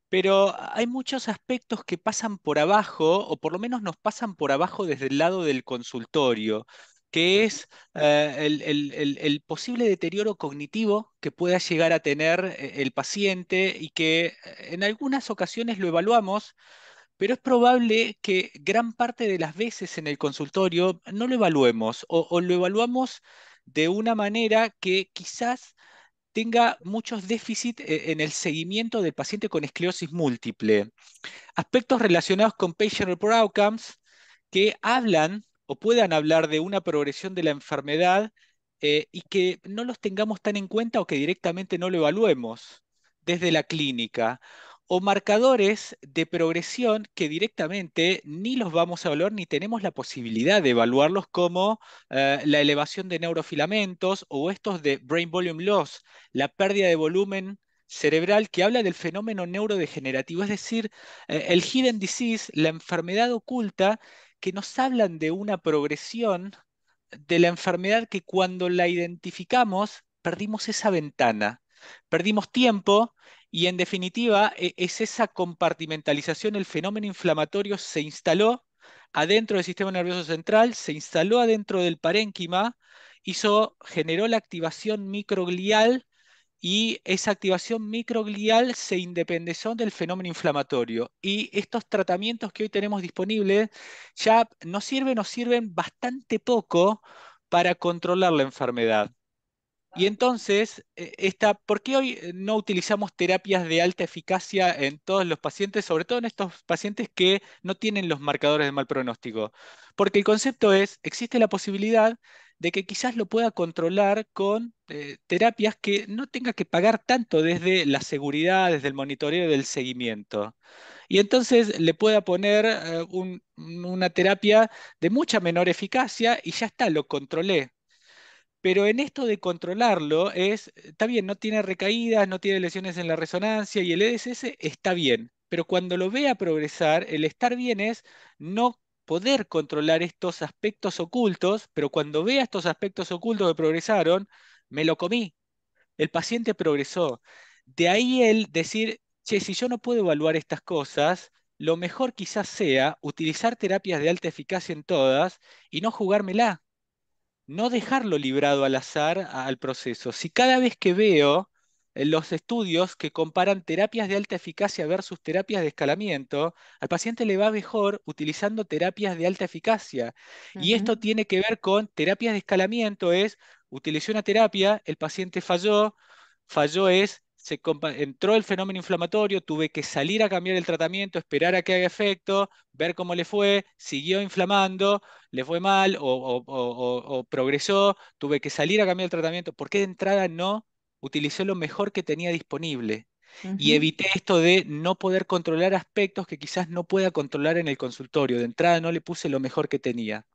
pero hay muchos aspectos que pasan por abajo, o por lo menos nos pasan por abajo desde el lado del consultorio, que es el posible deterioro cognitivo que pueda llegar a tener el paciente y que en algunas ocasiones lo evaluamos, pero es probable que gran parte de las veces en el consultorio no lo evaluemos o lo evaluamos de una manera que quizás tenga muchos déficits en el seguimiento del paciente con esclerosis múltiple. Aspectos relacionados con Patient Reported Outcomes que hablan o puedan hablar de una progresión de la enfermedad, y que no los tengamos tan en cuenta o que directamente no lo evaluemos desde la clínica. O marcadores de progresión que directamente ni los vamos a evaluar ni tenemos la posibilidad de evaluarlos, como la elevación de neurofilamentos o estos de brain volume loss, la pérdida de volumen cerebral, que habla del fenómeno neurodegenerativo, es decir, el hidden disease, la enfermedad oculta, que nos hablan de una progresión de la enfermedad que cuando la identificamos perdimos esa ventana, perdimos tiempo y en definitiva es esa compartimentalización, el fenómeno inflamatorio se instaló adentro del sistema nervioso central, se instaló adentro del parénquima, generó la activación microglial, y esa activación microglial se independizó del fenómeno inflamatorio. Y estos tratamientos que hoy tenemos disponibles ya nos sirven bastante poco para controlar la enfermedad. Y entonces, ¿por qué hoy no utilizamos terapias de alta eficacia en todos los pacientes, sobre todo en estos pacientes que no tienen los marcadores de mal pronóstico? Porque el concepto es, existe la posibilidad de que quizás lo pueda controlar con terapias que no tenga que pagar tanto desde la seguridad, desde el monitoreo y del seguimiento. Y entonces le pueda poner una terapia de mucha menor eficacia y ya está, lo controlé. Pero en esto de controlarlo está bien, no tiene recaídas, no tiene lesiones en la resonancia y el EDSS está bien. Pero cuando lo vea progresar, el estar bien es no poder controlar estos aspectos ocultos, pero cuando vea estos aspectos ocultos que progresaron, me lo comí. el paciente progresó. De ahí el decir, che, si yo no puedo evaluar estas cosas, lo mejor quizás sea utilizar terapias de alta eficacia en todas y no jugármela, no dejarlo librado al azar al proceso. Si cada vez que veo los estudios que comparan terapias de alta eficacia versus terapias de escalamiento, al paciente le va mejor utilizando terapias de alta eficacia. Y Ujú, esto tiene que ver con terapias de escalamiento, es, utilicé una terapia, el paciente falló, falló es, entró el fenómeno inflamatorio, tuve que salir a cambiar el tratamiento, esperar a que haga efecto, ver cómo le fue, siguió inflamando, le fue mal o progresó, tuve que salir a cambiar el tratamiento. ¿Por qué de entrada no utilicé lo mejor que tenía disponible? Y ujú, evité esto de no poder controlar aspectos que quizás no pueda controlar en el consultorio. De entrada no le puse lo mejor que tenía.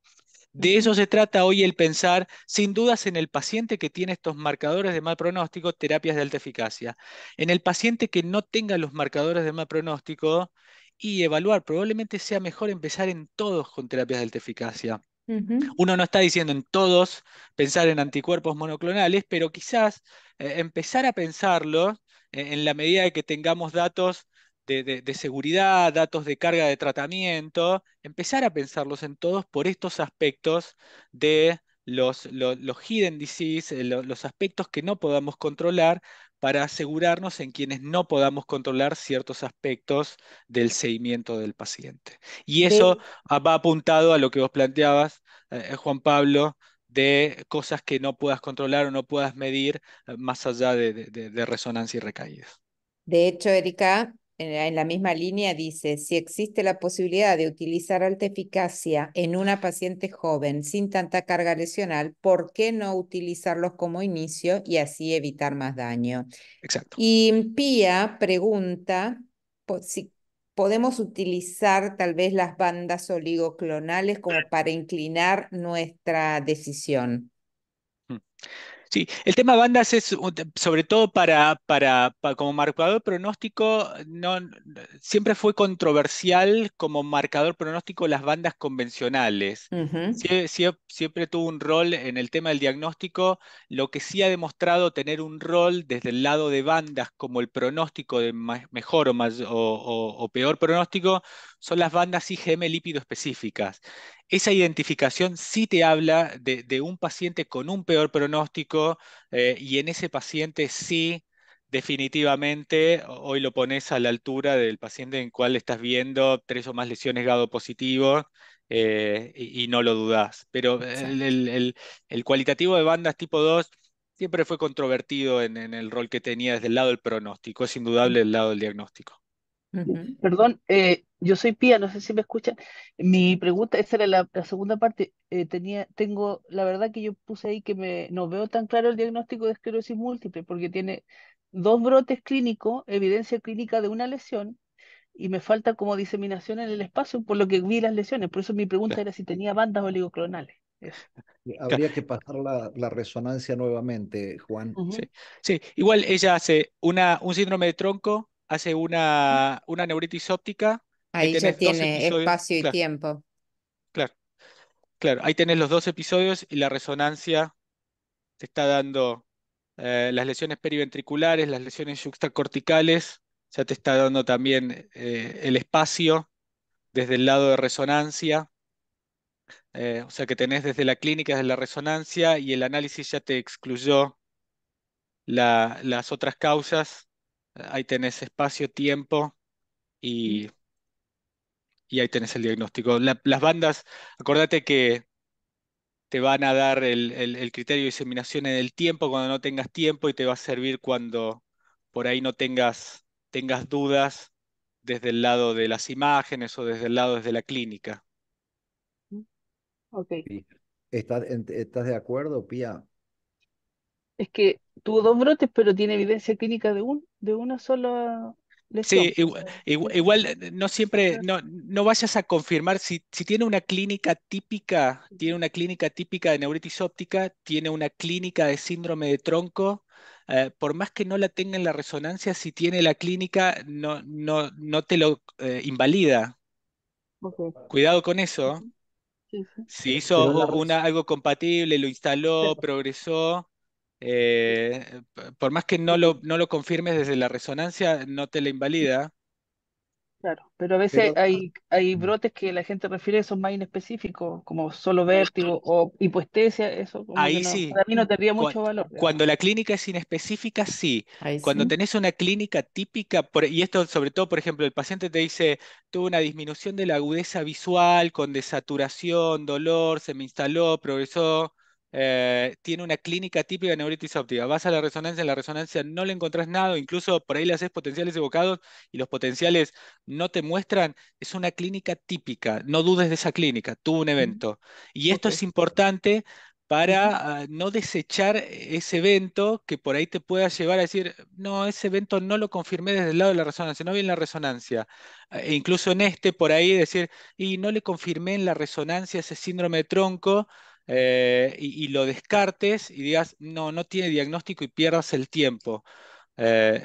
De ujú, eso se trata hoy el pensar, sin dudas, en el paciente que tiene estos marcadores de mal pronóstico, terapias de alta eficacia. En el paciente que no tenga los marcadores de mal pronóstico y evaluar, probablemente sea mejor empezar en todos con terapias de alta eficacia. ujú. Uno no está diciendo en todos pensar en anticuerpos monoclonales, pero quizás empezar a pensarlo en la medida de que tengamos datos de seguridad, datos de carga de tratamiento, empezar a pensarlos en todos por estos aspectos de los hidden disease, los aspectos que no podamos controlar para asegurarnos en quienes no podamos controlar ciertos aspectos del seguimiento del paciente. Y eso De, va apuntado a lo que vos planteabas, Juan Pablo, de cosas que no puedas controlar o no puedas medir más allá de resonancia y recaídas. de hecho, Erika, en la misma línea dice, si existe la posibilidad de utilizar alta eficacia en una paciente joven sin tanta carga lesional, ¿por qué no utilizarlos como inicio y así evitar más daño? Exacto. Y Pía pregunta si podemos utilizar tal vez las bandas oligoclonales como para inclinar nuestra decisión. Mm. Sí, el tema bandas es sobre todo como marcador pronóstico, siempre fue controversial como marcador pronóstico las bandas convencionales. Ujú, Siempre tuvo un rol en el tema del diagnóstico, lo que sí ha demostrado tener un rol desde el lado de bandas como el pronóstico de mejor o peor pronóstico son las bandas IgM lípido específicas. Esa identificación sí te habla de un paciente con un peor pronóstico y en ese paciente sí, definitivamente, hoy lo pones a la altura del paciente en el cual estás viendo tres o más lesiones GADO positivo y no lo dudás. Pero exacto. el cualitativo de bandas tipo 2 siempre fue controvertido en el rol que tenía desde el lado del pronóstico, es indudable el lado del diagnóstico. Ujú. Perdón, yo soy Pía, no sé si me escuchan. Mi pregunta, esa era la segunda parte. Tengo, la verdad que yo puse ahí que no veo tan claro el diagnóstico de esclerosis múltiple, porque tiene dos brotes clínicos, evidencia clínica de una lesión, y me falta como diseminación en el espacio, por lo que vi las lesiones. Por eso mi pregunta Claro, era si tenía bandas oligoclonales. Eso. claro. Habría que pasar la resonancia nuevamente, Juan. Sí, Ujú. sí. Igual ella hace un síndrome de tronco, hace una neuritis óptica, ahí Ahí ya tenés dos tiene episodios, espacio y claro, tiempo. claro, claro, ahí tenés los dos episodios y la resonancia te está dando las lesiones periventriculares, las lesiones yuxtacorticales, ya te está dando también el espacio desde el lado de resonancia, o sea que tenés desde la clínica, desde la resonancia y el análisis ya te excluyó las otras causas. Ahí tenés espacio, tiempo y, y ahí tenés el diagnóstico. Las bandas, acordate que te van a dar el criterio de diseminación en el tiempo cuando no tengas tiempo y te va a servir cuando por ahí no tengas dudas desde el lado de las imágenes o desde el lado desde la clínica. Ok. Sí. ¿Estás de acuerdo, Pía? Es que tuvo dos brotes, pero tiene evidencia clínica de una sola lesión, Sí, pues. igual, no siempre, no vayas a confirmar si tiene una clínica típica, tiene una clínica típica de neuritis óptica, tiene una clínica de síndrome de tronco, por más que no la tenga en la resonancia, si tiene la clínica, no te lo invalida. Ok. Cuidado con eso. Ujú. Sí, sí. Si Pero hizo algo compatible, lo instaló, progresó, por más que no lo confirmes desde la resonancia, no te la invalida. Claro, pero a veces Pero hay brotes que la gente refiere son más inespecíficos, como solo vértigo o hipoestesia, eso como que Ahí no, sí. para mí no tendría Cua- mucho valor, digamos. Cuando la clínica es inespecífica, sí. Ahí Cuando sí. tenés una clínica típica, y esto sobre todo, por ejemplo, el paciente te dice, tuve una disminución de la agudeza visual con desaturación, dolor, se me instaló, progresó, tiene una clínica típica de neuritis óptica. Vas a la resonancia, en la resonancia no le encontrás nada, incluso por ahí le haces potenciales evocados y los potenciales no te muestran. Es una clínica típica, no dudes de esa clínica, tuvo un Mm, evento. Y esto Ok. es importante ujú. para no desechar ese evento que por ahí te pueda llevar a decir, no, ese evento no lo confirmé desde el lado de la resonancia, no vi en la resonancia. E incluso en este, por ahí decir, y no le confirmé en la resonancia ese síndrome de tronco, y lo descartes y digas, no, no tiene diagnóstico y pierdas el tiempo.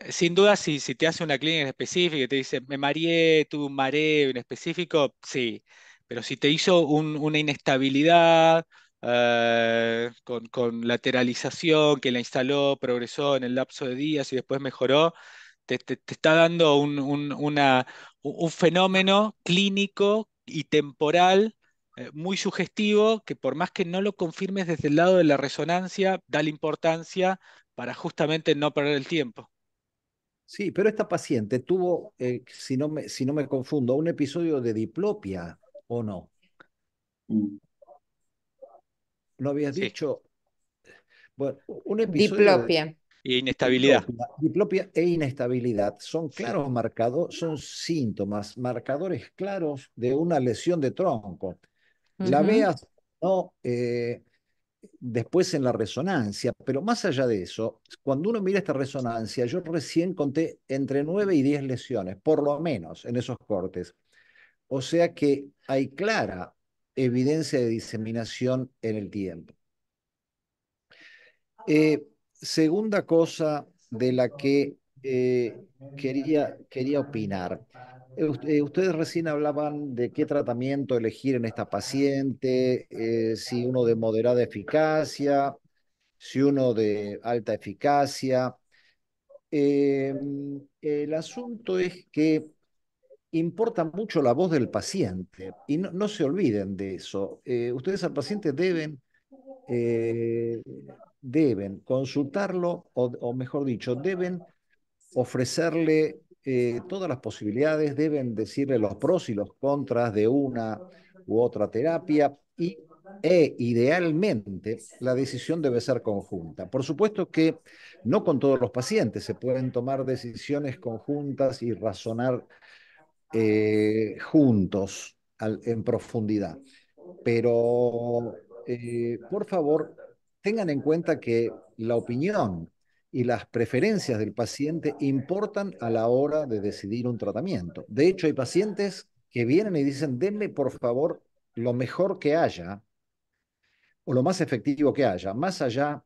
Sin duda, si te hace una clínica específica y te dice, me mareé, tuve un mareo en específico, sí. Pero si te hizo una inestabilidad, con lateralización, que la instaló, progresó en el lapso de días y después mejoró, te está dando un fenómeno clínico y temporal, muy sugestivo, que por más que no lo confirmes desde el lado de la resonancia, da la importancia para justamente no perder el tiempo. sí, pero esta paciente tuvo, si no me confundo, un episodio de diplopia, ¿o no? ¿No habías Sí. dicho? Bueno, un episodio de Diplopia. Y inestabilidad. diplopia, diplopia e inestabilidad son Sí. claros marcados, son síntomas, marcadores claros de una lesión de tronco. La Ujú. veas no después en la resonancia, pero más allá de eso, cuando uno mira esta resonancia, yo recién conté entre 9 y 10 lesiones, por lo menos en esos cortes. O sea que hay clara evidencia de diseminación en el tiempo. Segunda cosa de la que quería opinar. Ustedes recién hablaban de qué tratamiento elegir en esta paciente, si uno de moderada eficacia, si uno de alta eficacia. Eh, el asunto es que importa mucho la voz del paciente y no se olviden de eso. Ustedes al paciente eh, deben consultarlo o mejor dicho, deben ofrecerle todas las posibilidades, deben decirle los pros y los contras de una u otra terapia e idealmente la decisión debe ser conjunta. Por supuesto que no con todos los pacientes se pueden tomar decisiones conjuntas y razonar juntos en profundidad, pero por favor tengan en cuenta que la opinión y las preferencias del paciente importan a la hora de decidir un tratamiento. De hecho, hay pacientes que vienen y dicen, denme por favor lo mejor que haya o lo más efectivo que haya, más allá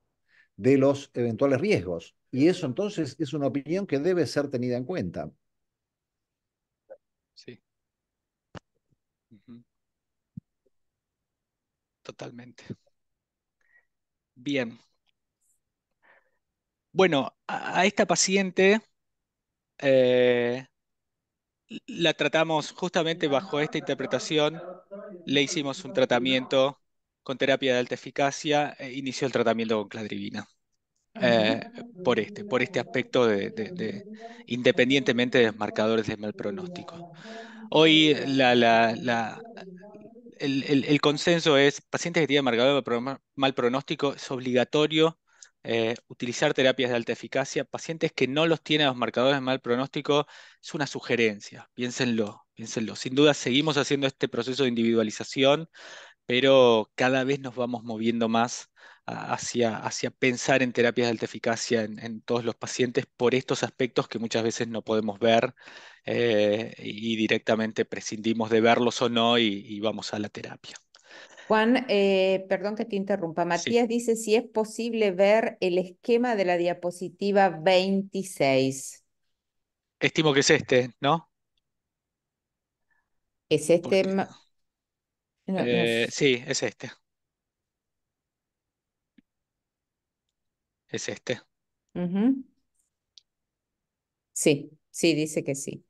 de los eventuales riesgos. Y eso entonces es una opinión que debe ser tenida en cuenta. Sí. Ujú. Totalmente. Bien. Bueno, a esta paciente, eh, la tratamos justamente bajo esta interpretación. Le hicimos un tratamiento con terapia de alta eficacia, inició el tratamiento con cladribina. eh, Ujú. por este aspecto independientemente de los marcadores de mal pronóstico. Hoy el consenso es, pacientes que tienen marcador de mal pronóstico, es obligatorio utilizar terapias de alta eficacia. Pacientes que no los tienen los marcadores de mal pronóstico, es una sugerencia, piénsenlo, piénsenlo. Sin duda seguimos haciendo este proceso de individualización, pero cada vez nos vamos moviendo más hacia pensar en terapias de alta eficacia en todos los pacientes por estos aspectos que muchas veces no podemos ver, y directamente prescindimos de verlos o no y vamos a la terapia. Juan, perdón que te interrumpa. Sí, Matías dice si es posible ver el esquema de la diapositiva 26. estimo que es este, ¿no? ¿Es este? Porque, No, no sí, es este. es este. Ujú. Sí, sí, dice que sí.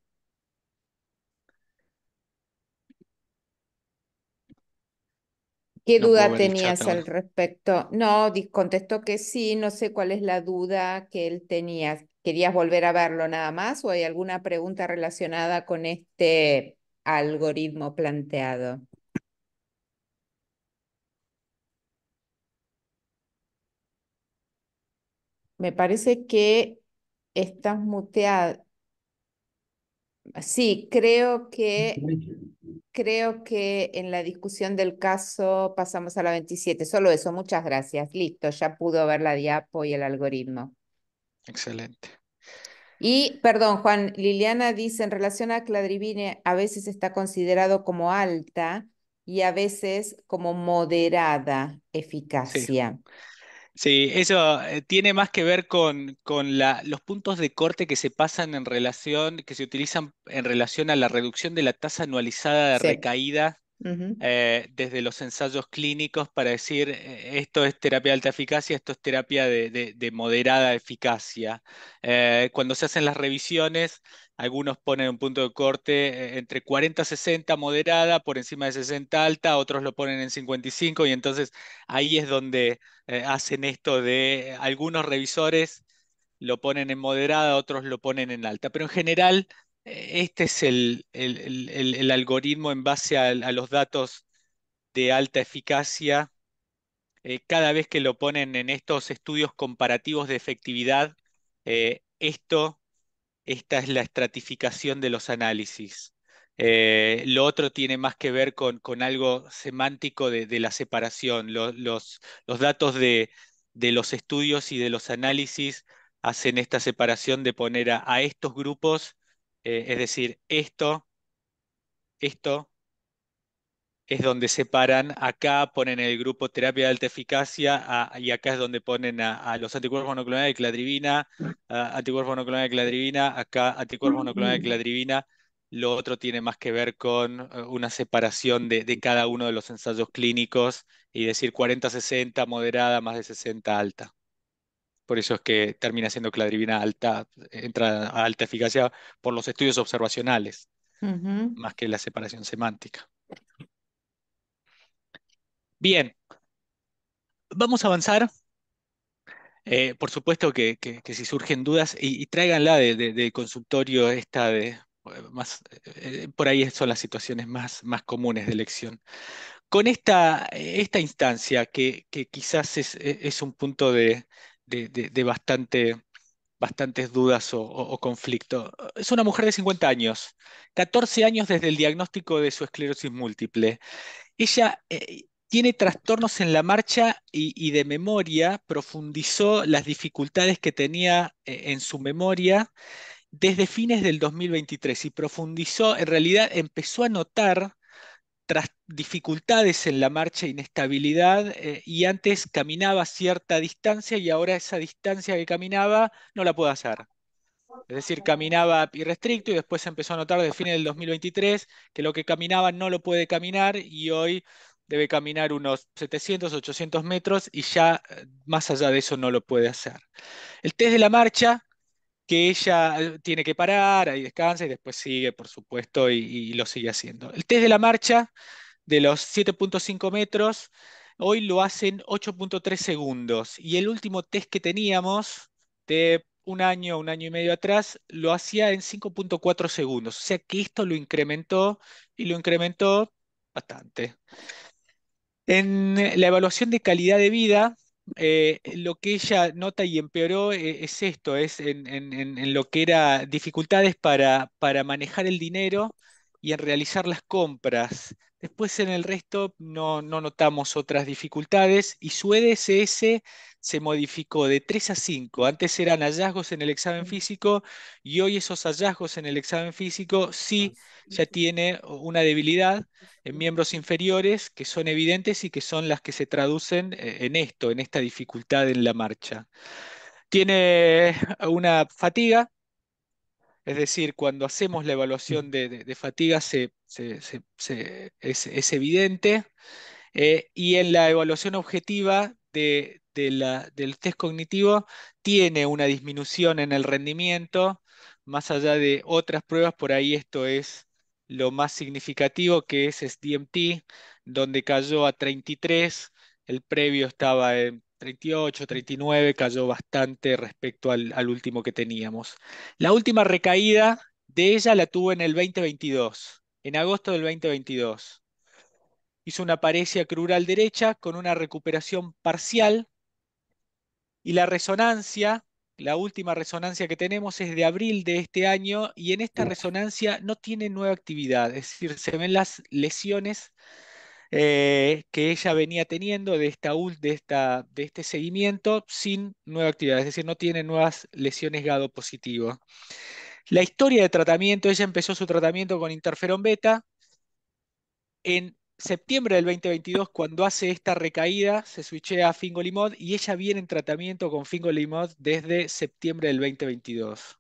¿Qué No puedo duda ver el chat tenías al ahora. respecto? No, contestó que sí, no sé cuál es la duda que él tenía. ¿Querías volver a verlo nada más o hay alguna pregunta relacionada con este algoritmo planteado? Me parece que estás muteada. Sí, creo que en la discusión del caso pasamos a la 27. Solo eso, muchas gracias. Listo, ya pudo ver la diapo y el algoritmo. Excelente. Y, perdón, Juan, Liliana dice, en relación a cladribine, a veces está considerado como alta y a veces como moderada Sí. eficacia. Sí, eso tiene más que ver con los puntos de corte que se pasan en relación, que se utilizan en relación a la reducción de la tasa anualizada de Sí. recaída Ujú. desde los ensayos clínicos para decir esto es terapia de alta eficacia, esto es terapia de moderada eficacia. Cuando se hacen las revisiones, algunos ponen un punto de corte entre 40 y 60 moderada, por encima de 60 alta, otros lo ponen en 55 y entonces ahí es donde hacen esto de algunos revisores lo ponen en moderada, otros lo ponen en alta, pero en general este es el algoritmo en base a los datos de alta eficacia. Cada vez que lo ponen en estos estudios comparativos de efectividad, esta es la estratificación de los análisis. Lo otro tiene más que ver con algo semántico de la separación. Los datos de los estudios y de los análisis hacen esta separación de poner a estos grupos, es decir, esto es donde separan, acá ponen el grupo terapia de alta eficacia y acá es donde ponen a los anticuerpos monoclonales de cladribina, anticuerpos monoclonales de cladribina, acá anticuerpos monoclonales de cladribina. Lo otro tiene más que ver con una separación de cada uno de los ensayos clínicos y decir 40-60 moderada, más de 60 alta. Por eso es que termina siendo cladribina alta, entra a alta eficacia por los estudios observacionales, Ujú. más que la separación semántica. Bien, vamos a avanzar. Por supuesto que si surgen dudas, y tráiganla del consultorio esta por ahí son las situaciones más comunes de elección. Con esta instancia, que quizás es un punto de bastantes dudas o conflicto. Es una mujer de 50 años, 14 años desde el diagnóstico de su esclerosis múltiple. Ella tiene trastornos en la marcha y de memoria, profundizó las dificultades que tenía en su memoria desde fines del 2023 y profundizó, en realidad empezó a notar dificultades en la marcha, inestabilidad, y antes caminaba cierta distancia y ahora esa distancia que caminaba no la puede hacer. Es decir, caminaba irrestricto y después se empezó a notar desde fines del 2023 que lo que caminaba no lo puede caminar y hoy debe caminar unos 700, 800 metros y ya más allá de eso no lo puede hacer. El test de la marcha, que ella tiene que parar, ahí descansa y después sigue, por supuesto, y lo sigue haciendo. El test de la marcha de los 7,5 metros, hoy lo hacen 8,3 segundos. Y el último test que teníamos de un año y medio atrás, lo hacía en 5,4 segundos. O sea que esto lo incrementó y lo incrementó bastante. En la evaluación de calidad de vida, lo que ella nota y empeoró es esto, es en lo que era dificultades para manejar el dinero y en realizar las compras. Después en el resto no notamos otras dificultades y su EDSS se modificó de 3 a 5. Antes eran hallazgos en el examen físico y hoy esos hallazgos en el examen físico sí ya tiene una debilidad en miembros inferiores que son evidentes y que son las que se traducen en esto, en esta dificultad en la marcha. Tiene una fatiga, es decir, cuando hacemos la evaluación de fatiga es evidente, y en la evaluación objetiva del test cognitivo tiene una disminución en el rendimiento, más allá de otras pruebas, por ahí esto es lo más significativo, que es SDMT, donde cayó a 33, el previo estaba en 38, 39, cayó bastante respecto al último que teníamos. La última recaída de ella la tuvo en el 2022, en agosto del 2022. Hizo una paresia crural derecha con una recuperación parcial y la resonancia, la última resonancia que tenemos es de abril de este año y en esta resonancia no tiene nueva actividad, es decir, se ven las lesiones que ella venía teniendo de este seguimiento sin nueva actividad, es decir, no tiene nuevas lesiones GADO positivo. La historia de tratamiento, ella empezó su tratamiento con interferón beta. En septiembre del 2022, cuando hace esta recaída, se switchea a fingolimod y ella viene en tratamiento con fingolimod desde septiembre del 2022. O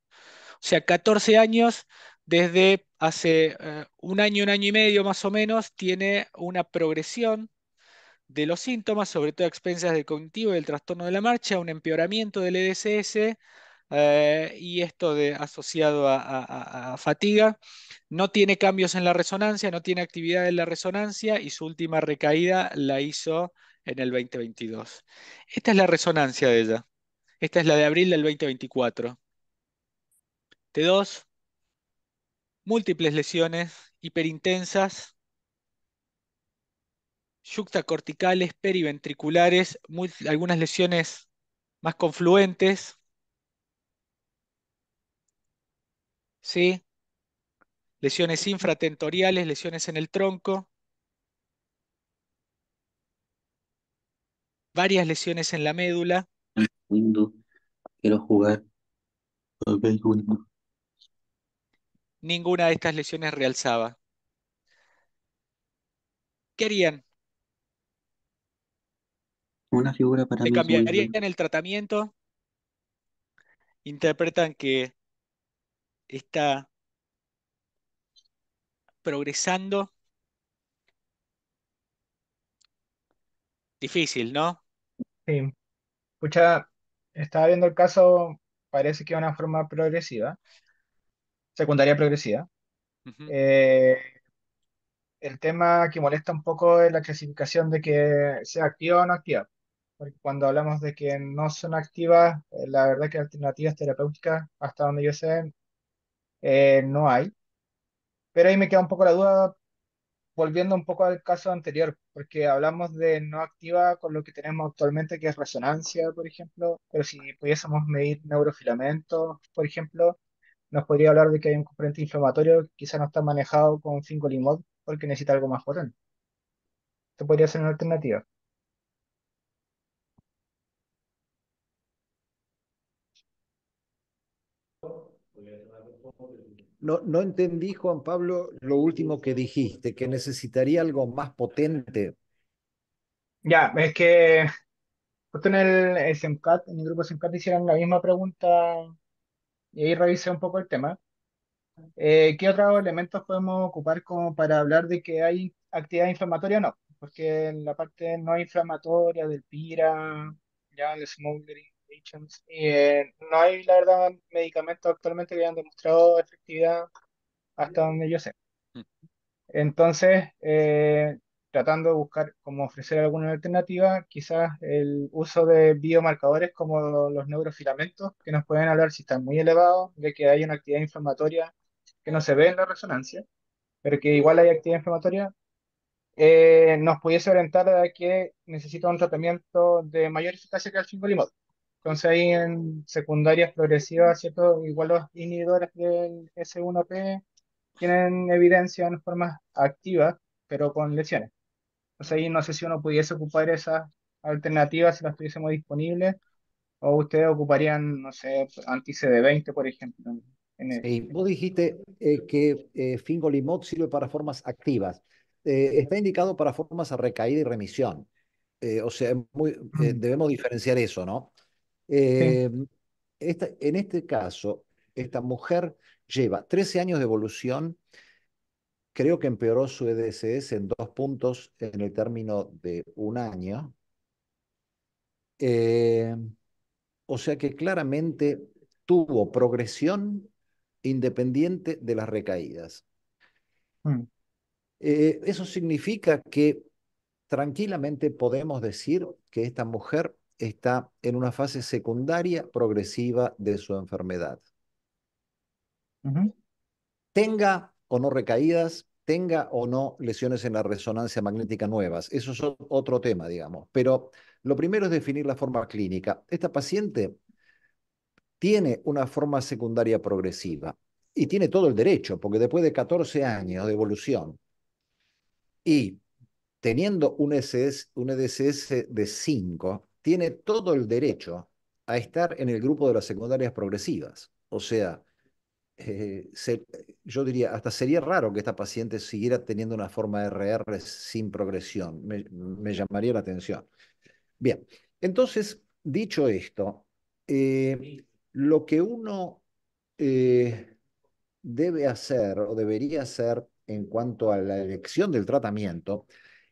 sea, 14 años, desde hace un año y medio más o menos, tiene una progresión de los síntomas, sobre todo a expensas del cognitivo y del trastorno de la marcha, un empeoramiento del EDSS y esto asociado a fatiga. No tiene cambios en la resonancia, no tiene actividad en la resonancia y su última recaída la hizo en el 2022. Esta es la resonancia de ella. Esta es la de abril del 2024. T2, múltiples lesiones hiperintensas, yuxtacorticales, periventriculares, algunas lesiones más confluentes, ¿sí? Lesiones infratentoriales, lesiones en el tronco, varias lesiones en la médula. Windows, quiero jugar. Ok, Windows. Ninguna de estas lesiones realzaba. ¿Qué harían? Una figura para ¿Le mí es cambiarían Windows. el tratamiento? Interpretan que está progresando. Difícil, ¿no? Sí. Escucha, estaba viendo el caso, parece que es una forma progresiva, secundaria progresiva. Ujú. Eh, el tema que molesta un poco es la clasificación de que sea activa o no activa. Porque cuando hablamos de que no son activas, la verdad que alternativas terapéuticas, hasta donde yo sé, no hay. Pero ahí me queda un poco la duda, volviendo un poco al caso anterior, porque hablamos de no activa con lo que tenemos actualmente, que es resonancia, por ejemplo, pero si pudiésemos medir neurofilamentos, por ejemplo, nos podría hablar de que hay un componente inflamatorio que quizá no está manejado con fingolimod porque necesita algo más potente. Esto podría ser una alternativa. No, no entendí, Juan Pablo, lo último que dijiste, que necesitaría algo más potente. Ya, es que justo en el SEMCAT, en el grupo SEMCAT hicieron la misma pregunta y ahí revisé un poco el tema. ¿Qué otros elementos podemos ocupar como para hablar de que hay actividad inflamatoria o no? Porque en la parte no inflamatoria del PIRA, ya el smoldering agents, no hay, la verdad, medicamentos actualmente que hayan demostrado efectividad hasta donde yo sé. Entonces, tratando de buscar cómo ofrecer alguna alternativa, quizás el uso de biomarcadores como los neurofilamentos, que nos pueden hablar si están muy elevados, de que hay una actividad inflamatoria que no se ve en la resonancia, pero que igual hay actividad inflamatoria, nos pudiese orientar a que necesita un tratamiento de mayor eficacia que el fingolimod. Entonces ahí en secundarias progresivas, ¿cierto? Igual los inhibidores del S1P tienen evidencia en formas activas, pero con lesiones. Entonces ahí no sé si uno pudiese ocupar esas alternativas si las tuviésemos disponibles, o ustedes ocuparían, no sé, anti-CD20, por ejemplo. Y vos dijiste que fingolimod sirve para formas activas. Está indicado para formas a recaída y remisión. O sea, debemos diferenciar eso, ¿no? Sí, Eh, en este caso, esta mujer lleva 13 años de evolución. Creo que empeoró su EDSS en 2 puntos en el término de un año. Eh, o sea que claramente tuvo progresión independiente de las recaídas. Mm, Eso significa que tranquilamente podemos decir que esta mujer está en una fase secundaria progresiva de su enfermedad. ujú, Tenga o no recaídas, tenga o no lesiones en la resonancia magnética nuevas. Eso es otro tema, digamos. Pero lo primero es definir la forma clínica. Esta paciente tiene una forma secundaria progresiva y tiene todo el derecho, porque después de 14 años de evolución y teniendo un EDSS de 5, tiene todo el derecho a estar en el grupo de las secundarias progresivas. O sea, yo diría, hasta sería raro que esta paciente siguiera teniendo una forma RR sin progresión. Me llamaría la atención. Bien, entonces, dicho esto, lo que uno debe hacer o debería hacer en cuanto a la elección del tratamiento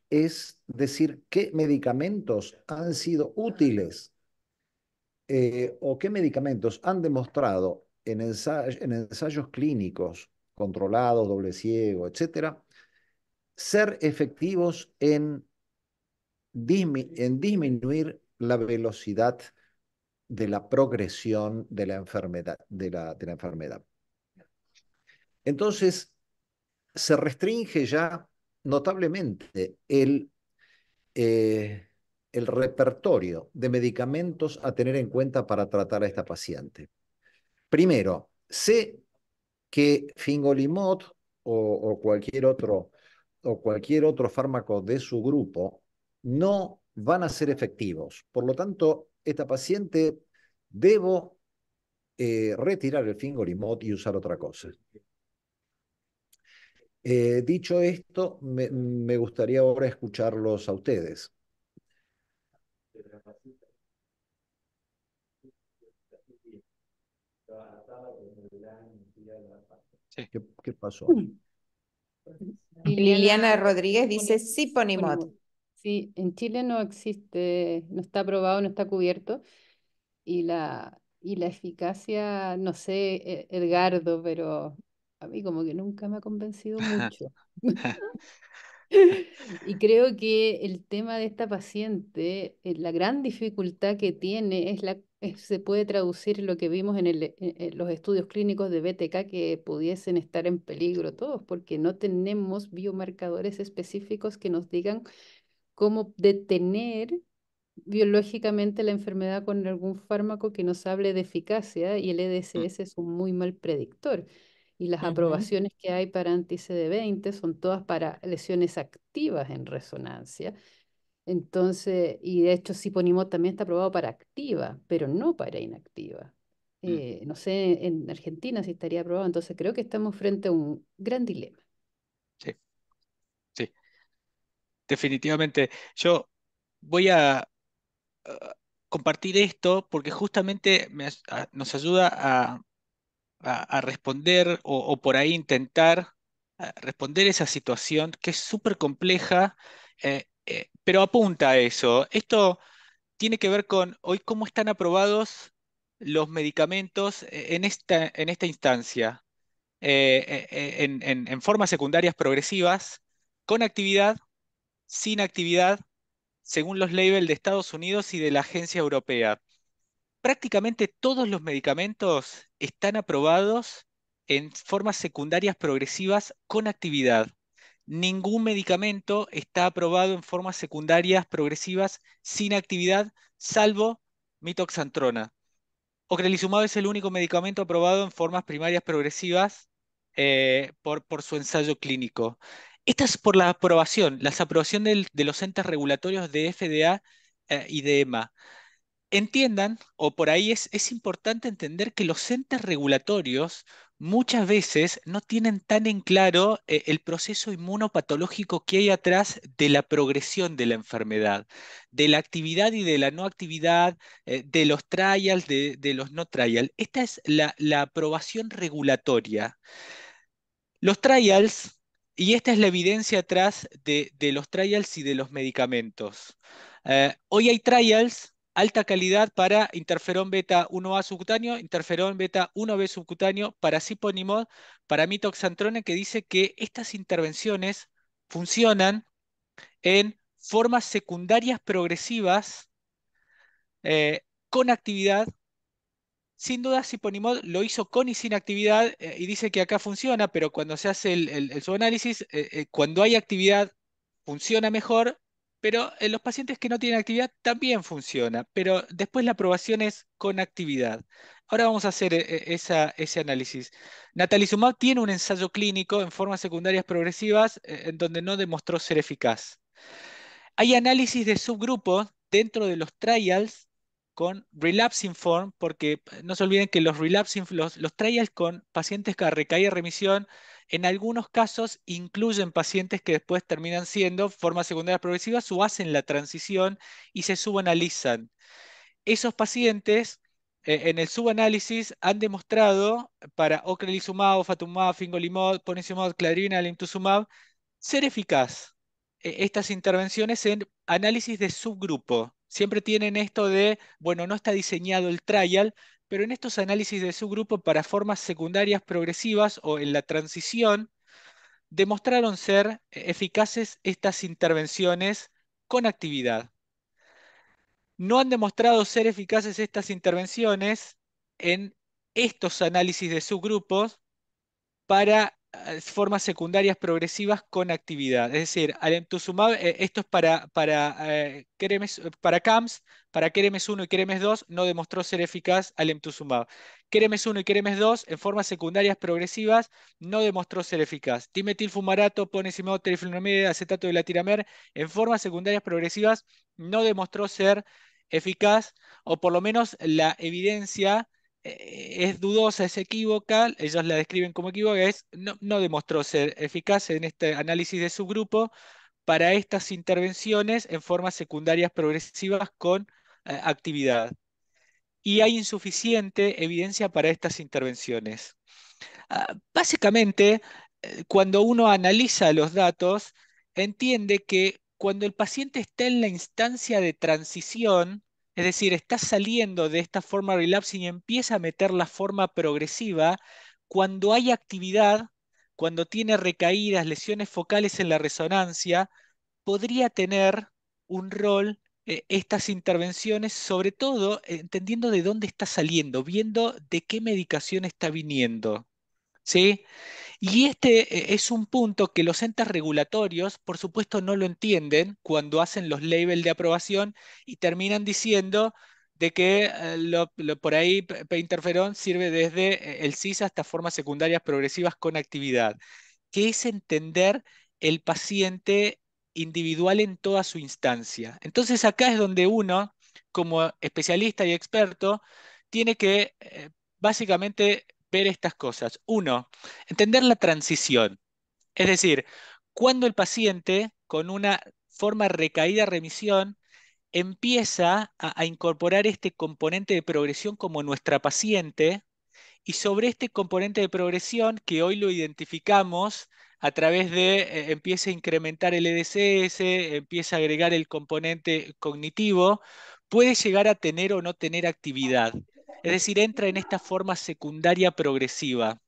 es decir qué medicamentos han sido útiles o qué medicamentos han demostrado en ensayos clínicos controlados, doble ciego, etcétera, ser efectivos en disminuir la velocidad de la progresión de la enfermedad, de la enfermedad. Entonces, se restringe ya notablemente eh, el repertorio de medicamentos a tener en cuenta para tratar a esta paciente. Primero, sé que fingolimod o cualquier otro fármaco de su grupo no van a ser efectivos. Por lo tanto, esta paciente debo retirar el fingolimod y usar otra cosa. Dicho esto, me gustaría ahora escucharlos a ustedes. Sí. ¿Qué pasó? Liliana Rodríguez dice Siponimod. Ponemos. Sí, en Chile no existe, no está aprobado, no está cubierto. Y la eficacia, no sé, Edgardo, pero a mí como que nunca me ha convencido mucho. Y creo que el tema de esta paciente, la gran dificultad que tiene se puede traducir en lo que vimos en los estudios clínicos de BTK que pudiesen estar en peligro todos, porque no tenemos biomarcadores específicos que nos digan cómo detener biológicamente la enfermedad con algún fármaco que nos hable de eficacia y el Mm, EDSS es un muy mal predictor. Y las Ujú, aprobaciones que hay para anti-CD20 son todas para lesiones activas en resonancia. Entonces, y de hecho Siponimod también está aprobado para activa, pero no para inactiva. mm, No sé en Argentina si estaría aprobado, entonces creo que estamos frente a un gran dilema. sí, sí, definitivamente. Yo voy a compartir esto porque justamente nos ayuda a responder o por ahí intentar responder esa situación que es súper compleja, pero apunta a eso. Esto tiene que ver con hoy cómo están aprobados los medicamentos en esta instancia, en formas secundarias progresivas, con actividad, sin actividad, según los labels de Estados Unidos y de la Agencia Europea. Prácticamente todos los medicamentos están aprobados en formas secundarias progresivas con actividad. Ningún medicamento está aprobado en formas secundarias progresivas sin actividad, salvo mitoxantrona. Ocrelizumab es el único medicamento aprobado en formas primarias progresivas por su ensayo clínico. Esta es por la aprobación, la aprobación de los entes regulatorios de FDA y de EMA. Entiendan, o por ahí es importante entender que los entes regulatorios muchas veces no tienen tan en claro el proceso inmunopatológico que hay atrás de la progresión de la enfermedad, de la actividad y de la no actividad, de los trials, de los no trials. Esta es la aprobación regulatoria. Los trials, y esta es la evidencia atrás de los trials y de los medicamentos. Hoy hay trials alta calidad para interferón beta 1A subcutáneo, interferón beta 1B subcutáneo, para ciponimod, para mitoxantrone, que dice que estas intervenciones funcionan en formas secundarias progresivas con actividad. Sin duda, Ciponimod lo hizo con y sin actividad y dice que acá funciona, pero cuando se hace el subanálisis, cuando hay actividad funciona mejor, pero en los pacientes que no tienen actividad también funciona, pero después la aprobación es con actividad. Ahora vamos a hacer ese análisis. Natalizumab tiene un ensayo clínico en formas secundarias progresivas en donde no demostró ser eficaz. Hay análisis de subgrupos dentro de los trials con relapsing form, porque no se olviden que los trials con pacientes que recaída remisión, en algunos casos incluyen pacientes que después terminan siendo formas secundarias progresivas o hacen la transición y se subanalizan. Esos pacientes en el subanálisis han demostrado para ocrelizumab, ofatumumab, fingolimod, ponesimod, cladribine, alemtuzumab ser eficaz estas intervenciones en análisis de subgrupo. Siempre tienen esto de, bueno, no está diseñado el trial, pero en estos análisis de subgrupo para formas secundarias progresivas o en la transición, demostraron ser eficaces estas intervenciones con actividad. No han demostrado ser eficaces estas intervenciones en estos análisis de subgrupos para formas secundarias progresivas con actividad. Es decir, alemtuzumab, esto es para CAMS, para Keremes 1 y Keremes 2 no demostró ser eficaz alemtuzumab. Keremes 1 y Keremes 2 en formas secundarias progresivas no demostró ser eficaz. Dimetilfumarato, ponesimod, teriflunomide, acetato de latiramer en formas secundarias progresivas no demostró ser eficaz, o por lo menos la evidencia es dudosa, es equívoca, ellos la describen como equívoca, no demostró ser eficaz en este análisis de subgrupo para estas intervenciones en formas secundarias progresivas con actividad. Y hay insuficiente evidencia para estas intervenciones. Básicamente, cuando uno analiza los datos, entiende que cuando el paciente está en la instancia de transición, es decir, está saliendo de esta forma relapsing y empieza a meter la forma progresiva, cuando hay actividad, cuando tiene recaídas, lesiones focales en la resonancia, podría tener un rol estas intervenciones, sobre todo entendiendo de dónde está saliendo, viendo de qué medicación está viniendo. ¿Sí? Y este es un punto que los entes regulatorios, por supuesto, no lo entienden cuando hacen los labels de aprobación y terminan diciendo de que por ahí interferón sirve desde el CIS hasta formas secundarias progresivas con actividad, que es entender el paciente individual en toda su instancia. Entonces acá es donde uno, como especialista y experto, tiene que básicamente ver estas cosas. Uno, entender la transición, es decir, cuando el paciente con una forma recaída-remisión empieza a incorporar este componente de progresión como nuestra paciente, y sobre este componente de progresión que hoy lo identificamos a través de empieza a incrementar el EDCS, empieza a agregar el componente cognitivo, puede llegar a tener o no tener actividad. Es decir, entra en esta forma secundaria progresiva.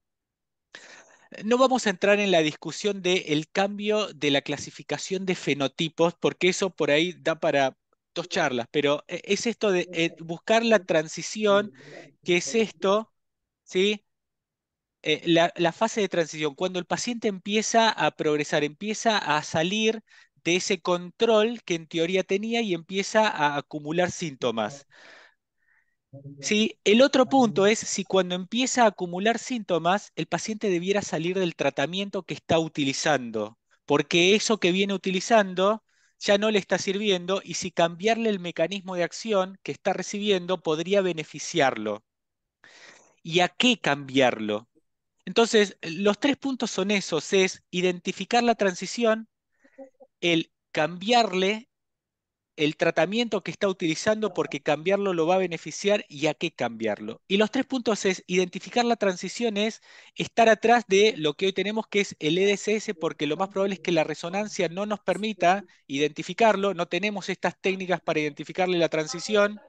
No vamos a entrar en la discusión del cambio de la clasificación de fenotipos, porque eso por ahí da para dos charlas, pero es esto de buscar la transición, que es esto, ¿sí? La fase de transición, cuando el paciente empieza a progresar, empieza a salir de ese control que en teoría tenía y empieza a acumular síntomas. Sí, el otro punto es si cuando empieza a acumular síntomas, el paciente debiera salir del tratamiento que está utilizando, porque eso que viene utilizando ya no le está sirviendo y si cambiarle el mecanismo de acción que está recibiendo podría beneficiarlo. ¿Y a qué cambiarlo? Entonces, los tres puntos son esos, es identificar la transición, el cambiarle el tratamiento que está utilizando, porque cambiarlo lo va a beneficiar y a qué cambiarlo. Y los 3 puntos es identificar la transición, es estar atrás de lo que hoy tenemos, que es el EDSS, porque lo más probable es que la resonancia no nos permita identificarlo, no tenemos estas técnicas para identificarle la transición.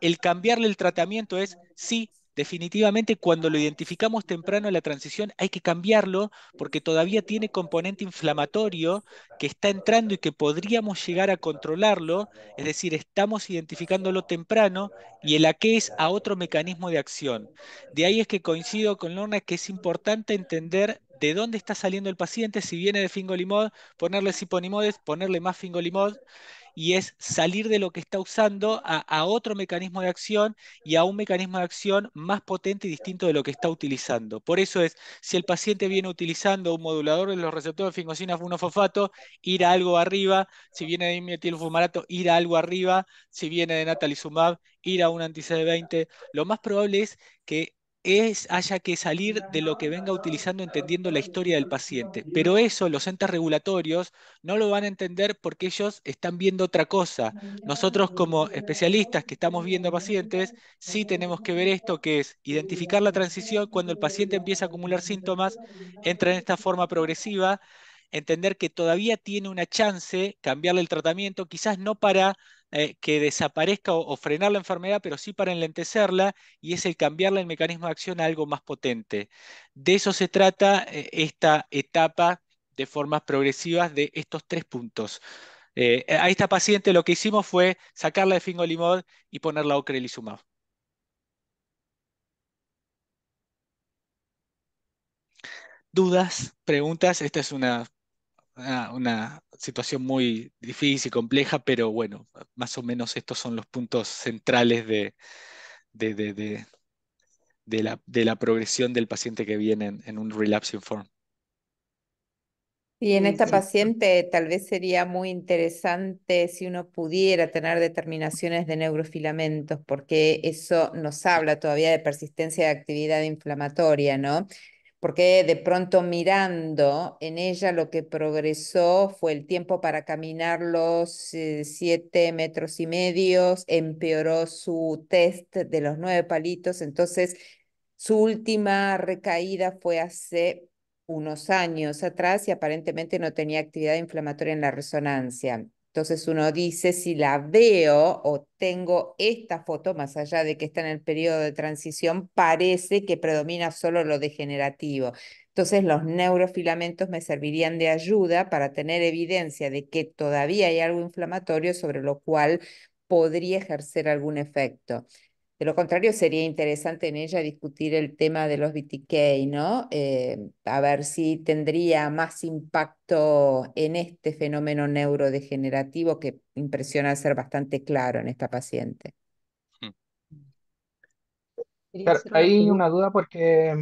El cambiarle el tratamiento es, sí, definitivamente cuando lo identificamos temprano en la transición hay que cambiarlo porque todavía tiene componente inflamatorio que está entrando y que podríamos llegar a controlarlo, es decir, estamos identificándolo temprano y el a qué es a otro mecanismo de acción. De ahí es que coincido con Lorna que es importante entender de dónde está saliendo el paciente, si viene de fingolimod, ponerle siponimod, ponerle más fingolimod, y es salir de lo que está usando a otro mecanismo de acción y a un mecanismo de acción más potente y distinto de lo que está utilizando. Por eso es, si el paciente viene utilizando un modulador de los receptores de fingosina 1-fosfato, ir a algo arriba; si viene de dimetilfumarato, ir a algo arriba; si viene de natalizumab, ir a un anti-CD20. Lo más probable es que haya que salir de lo que venga utilizando entendiendo la historia del paciente. Pero eso los entes regulatorios no lo van a entender porque ellos están viendo otra cosa. Nosotros como especialistas que estamos viendo pacientes, sí tenemos que ver esto, que es identificar la transición cuando el paciente empieza a acumular síntomas, entra en esta forma progresiva, entender que todavía tiene una chance, cambiarle el tratamiento, quizás no para que desaparezca o frenar la enfermedad, pero sí para enlentecerla, y es el cambiarle el mecanismo de acción a algo más potente. De eso se trata esta etapa de formas progresivas de estos 3 puntos. A esta paciente lo que hicimos fue sacarla de fingolimod y ponerla ocrelizumab. ¿Dudas? ¿Preguntas? Esta es una situación muy difícil y compleja, pero bueno, más o menos estos son los puntos centrales de, de- de- de la progresión del paciente que viene en un relapsing form. Y en esta Sí. paciente tal vez sería muy interesante si uno pudiera tener determinaciones de neurofilamentos, porque eso nos habla todavía de persistencia de actividad inflamatoria, ¿no? Porque de pronto mirando en ella lo que progresó fue el tiempo para caminar los 7,5 metros, empeoró su test de los 9 palitos, entonces su última recaída fue hace unos años atrás y aparentemente no tenía actividad inflamatoria en la resonancia. Entonces uno dice, si la veo o tengo esta foto, más allá de que está en el periodo de transición, parece que predomina solo lo degenerativo. Entonces los neurofilamentos me servirían de ayuda para tener evidencia de que todavía hay algo inflamatorio sobre lo cual podría ejercer algún efecto. De lo contrario, sería interesante en ella discutir el tema de los BTK, ¿no? A ver si tendría más impacto en este fenómeno neurodegenerativo que impresiona ser bastante claro en esta paciente. Mm. Quería Claro, hacer una hay una pregunta. duda porque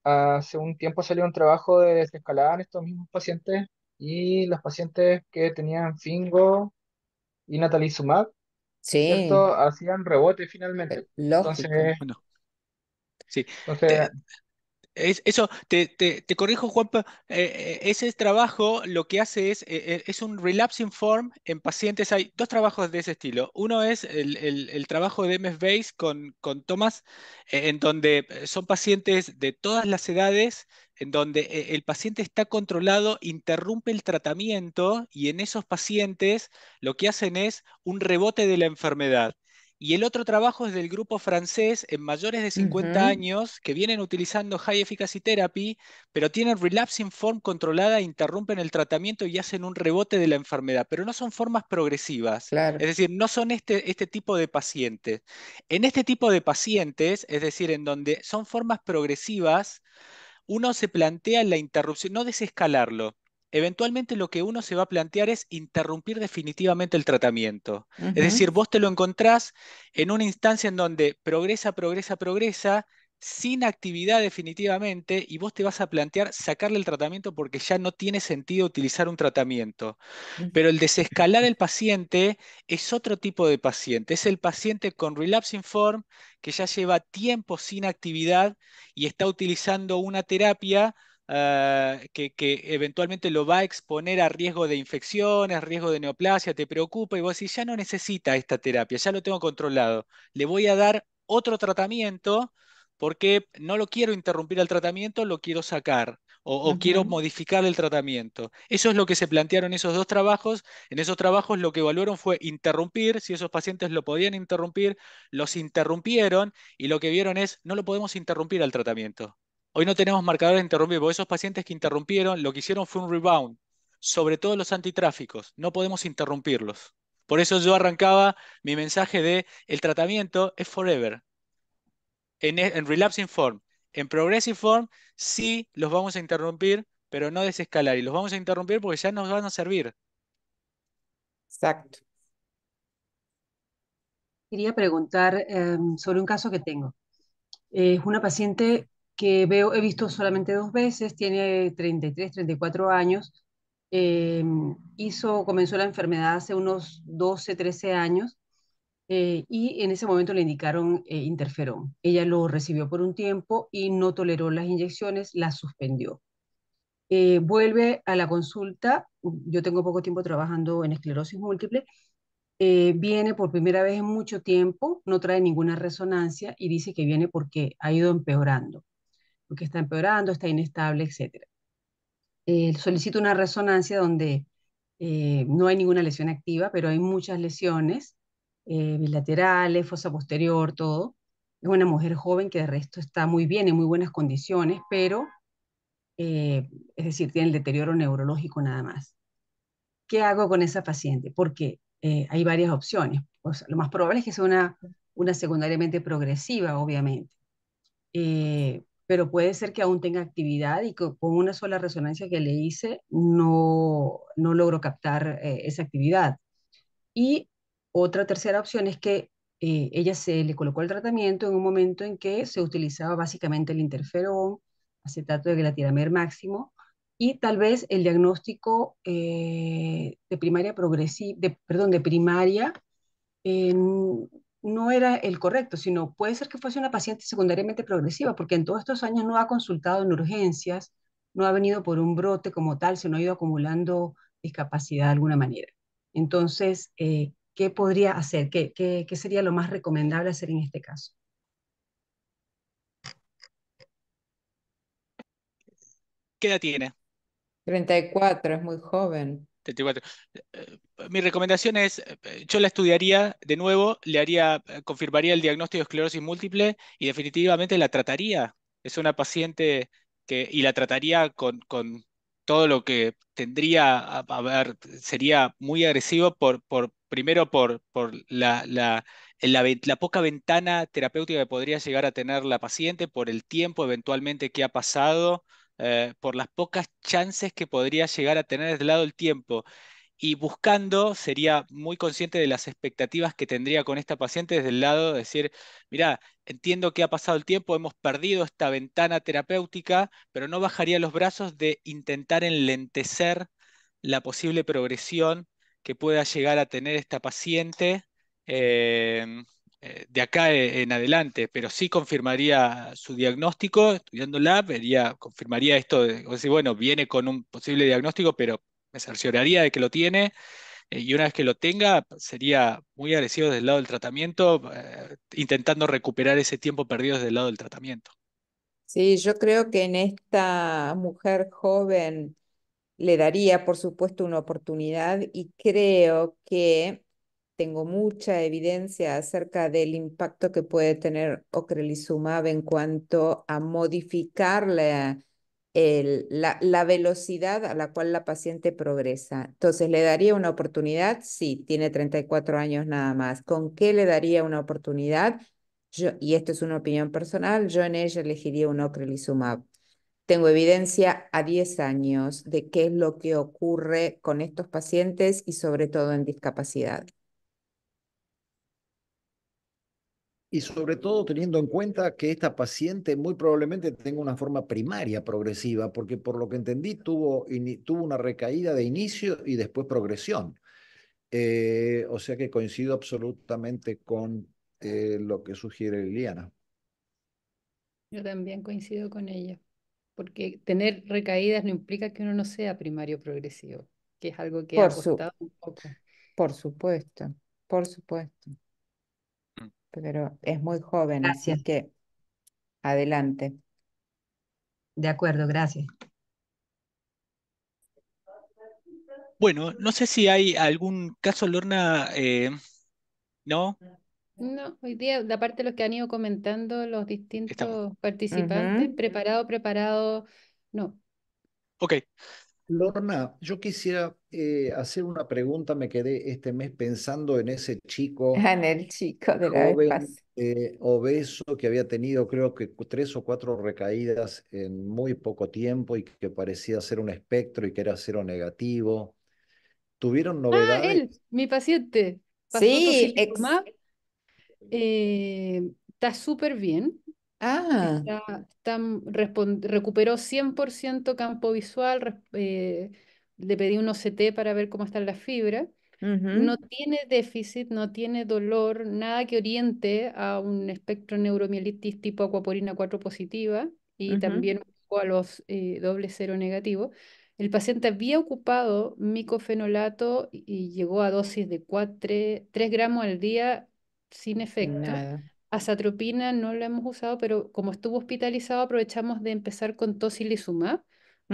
hace un tiempo salió un trabajo de desescalada en estos mismos pacientes y los pacientes que tenían Fingo y natalizumab, Sí, ¿cierto? Hacían rebote finalmente. lógico. Entonces, Bueno, sí. entonces, Eso, te corrijo, Juanpa, ese trabajo lo que hace es un relapsing form en pacientes. Hay 2 trabajos de ese estilo. Uno es el trabajo de MS Base con Thomas, en donde son pacientes de todas las edades, en donde el paciente está controlado, interrumpe el tratamiento, y en esos pacientes lo que hacen es un rebote de la enfermedad. Y el otro trabajo es del grupo francés en mayores de 50 Ujú, años que vienen utilizando High Efficacy Therapy, pero tienen relapsing form controlada, interrumpen el tratamiento y hacen un rebote de la enfermedad, pero no son formas progresivas. claro. Es decir, no son este tipo de pacientes. En este tipo de pacientes, es decir, en donde son formas progresivas, uno se plantea la interrupción, no desescalarlo. Eventualmente lo que uno se va a plantear es interrumpir definitivamente el tratamiento. Es Ujú, decir, vos te lo encontrás en una instancia en donde progresa, progresa, progresa, sin actividad definitivamente, y vos te vas a plantear sacarle el tratamiento porque ya no tiene sentido utilizar un tratamiento. ujú, Pero el desescalar el paciente es otro tipo de paciente. Es el paciente con relapsing form que ya lleva tiempo sin actividad y está utilizando una terapia que eventualmente lo va a exponer a riesgo de infecciones, riesgo de neoplasia, te preocupa y vos decís, ya no necesita esta terapia, ya lo tengo controlado, le voy a dar otro tratamiento porque no lo quiero interrumpir el tratamiento, lo quiero sacar. O quiero Ujú. modificar el tratamiento. Eso es lo que se plantearon esos dos trabajos. En esos trabajos lo que evaluaron fue interrumpir, si esos pacientes lo podían interrumpir, los interrumpieron y lo que vieron es, no lo podemos interrumpir al tratamiento. Hoy no tenemos marcadores de interrumpir, porque esos pacientes que interrumpieron, lo que hicieron fue un rebound, sobre todo los antitráficos. No podemos interrumpirlos. Por eso yo arrancaba mi mensaje de el tratamiento es forever. En relapsing form, en progressive form, sí los vamos a interrumpir, pero no desescalar. Y los vamos a interrumpir porque ya nos van a servir. Exacto. Quería preguntar sobre un caso que tengo. Es una paciente que he visto solamente 2 veces, tiene 33, 34 años. eh, Comenzó la enfermedad hace unos 12, 13 años, y en ese momento le indicaron interferón. Ella lo recibió por un tiempo y no toleró las inyecciones, las suspendió. Vuelve a la consulta. Yo tengo poco tiempo trabajando en esclerosis múltiple. Viene por primera vez en mucho tiempo, no trae ninguna resonancia y dice que viene porque ha ido empeorando, porque está empeorando, está inestable, etcétera. Solicito una resonancia donde no hay ninguna lesión activa, pero hay muchas lesiones bilaterales, fosa posterior, todo. Es una mujer joven que de resto está muy bien, en muy buenas condiciones, pero es decir, tiene el deterioro neurológico nada más. ¿Qué hago con esa paciente? Porque hay varias opciones. O sea, lo más probable es que sea una secundariamente progresiva, obviamente. Pero puede ser que aún tenga actividad y que con una sola resonancia que le hice no logro captar esa actividad. Y otra tercera opción es que ella se le colocó el tratamiento en un momento en que se utilizaba básicamente el interferón, acetato de glatiramer máximo, y tal vez el diagnóstico de primaria progresiva, perdón, de primaria, eh, no era el correcto, sino puede ser que fuese una paciente secundariamente progresiva, porque en todos estos años no ha consultado en urgencias, no ha venido por un brote como tal, sino ha ido acumulando discapacidad de alguna manera. Entonces, ¿qué podría hacer? ¿Qué sería lo más recomendable hacer en este caso? ¿Qué edad tiene? 34, es muy joven. 34. Mi recomendación es, yo la estudiaría de nuevo, confirmaría el diagnóstico de esclerosis múltiple y definitivamente la trataría. Es una paciente y la trataría con todo lo que tendría, a ver, sería muy agresivo primero por la poca ventana terapéutica que podría llegar a tener la paciente, por el tiempo eventualmente que ha pasado, por las pocas chances que podría llegar a tener desde el lado del tiempo y buscando, sería muy consciente de las expectativas que tendría con esta paciente desde el lado de decir, mira, entiendo que ha pasado el tiempo, hemos perdido esta ventana terapéutica, pero no bajaría los brazos de intentar enlentecer la posible progresión que pueda llegar a tener esta paciente eh, de acá en adelante, pero sí confirmaría su diagnóstico, estudiándola, confirmaría esto o decir, bueno, viene con un posible diagnóstico, pero me cercioraría de que lo tiene y una vez que lo tenga, sería muy agresivo desde el lado del tratamiento, intentando recuperar ese tiempo perdido desde el lado del tratamiento. Sí, yo creo que en esta mujer joven le daría, por supuesto, una oportunidad y creo que tengo mucha evidencia acerca del impacto que puede tener ocrelizumab en cuanto a modificar la velocidad a la cual la paciente progresa. Entonces, ¿le daría una oportunidad? Sí, tiene 34 años nada más. ¿Con qué le daría una oportunidad? Y esto es una opinión personal, yo en ella elegiría un ocrelizumab. Tengo evidencia a 10 años de qué es lo que ocurre con estos pacientes y sobre todo en discapacidad. Y sobre todo teniendo en cuenta que esta paciente muy probablemente tenga una forma primaria progresiva, porque por lo que entendí tuvo una recaída de inicio y después progresión. O sea que coincido absolutamente con lo que sugiere Liliana. Yo también coincido con ella, porque tener recaídas no implica que uno no sea primario progresivo, que es algo que ha Por su, costado un poco. por supuesto, por supuesto. Mm. Pero es muy joven, así Gracias. que adelante. De acuerdo, gracias. Bueno, no sé si hay algún caso, Lorna, ¿no? No, hoy día, de aparte de los que han ido comentando los Estamos. distintos participantes, Ujú. preparado, no. Ok, Lorna, yo quisiera hacer una pregunta. Me quedé este mes pensando en ese chico En el chico de la vez joven, pasada. obeso, que había tenido creo que 3 o 4 recaídas en muy poco tiempo y que parecía ser un espectro y que era cero negativo. ¿Tuvieron Ah, novedades? él, mi paciente, pasó Sí, ex. tocilizumab, está súper bien. Ah, Recuperó 100% campo visual, le pedí un OCT para ver cómo están las fibras. No ujú, tiene déficit, no tiene dolor, nada que oriente a un espectro neuromielitis tipo acuaporina 4 positiva y ujú. también un poco a los doble cero negativos. El paciente había ocupado micofenolato y llegó a dosis de 3 gramos al día sin Sin efecto. nada. Azatropina no la hemos usado, pero como estuvo hospitalizado, aprovechamos de empezar con tocilizumab.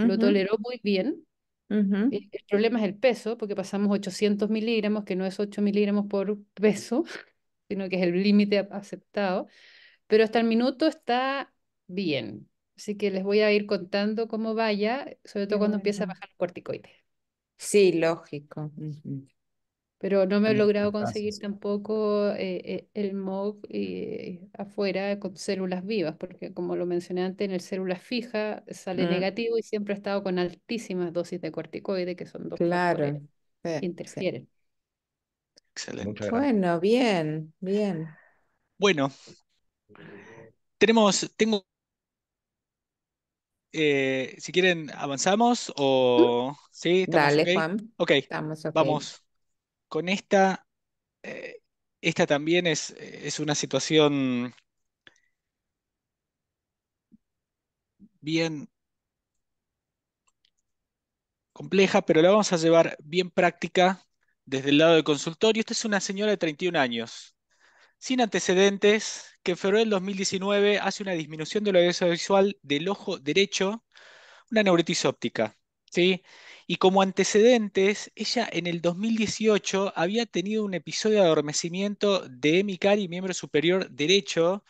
Lo Ujú, toleró muy bien. ujú. El problema es el peso, porque pasamos 800 miligramos, que no es 8 miligramos por peso, sino que es el límite aceptado. Pero hasta el minuto está bien. Así que les voy a ir contando cómo vaya, sobre Qué todo cuando empiece a bueno. bajar el corticoide. Sí, lógico. Ujú. Pero no me he Bueno, logrado conseguir gracias. tampoco el MOG afuera con células vivas, porque como lo mencioné antes, en el células fija sale Mm, negativo y siempre ha estado con altísimas dosis de corticoide, que son dos factores claro. que Sí, sí. interfieren. excelente. Muchas gracias. Bueno, bien, bien. Bueno, tengo, si quieren, avanzamos ¿Mm? o sí, estamos ok. Dale, Juan. Ok, Estamos ok. vamos con esta. eh, Esta también es una situación bien compleja, pero la vamos a llevar bien práctica desde el lado del consultorio. Esta es una señora de 31 años, sin antecedentes, que en febrero del 2019 hace una disminución de la agudeza visual del ojo derecho, una neuritis óptica, ¿sí? Y como antecedentes, ella en el 2018 había tenido un episodio de adormecimiento de hemicaria y miembro superior derecho,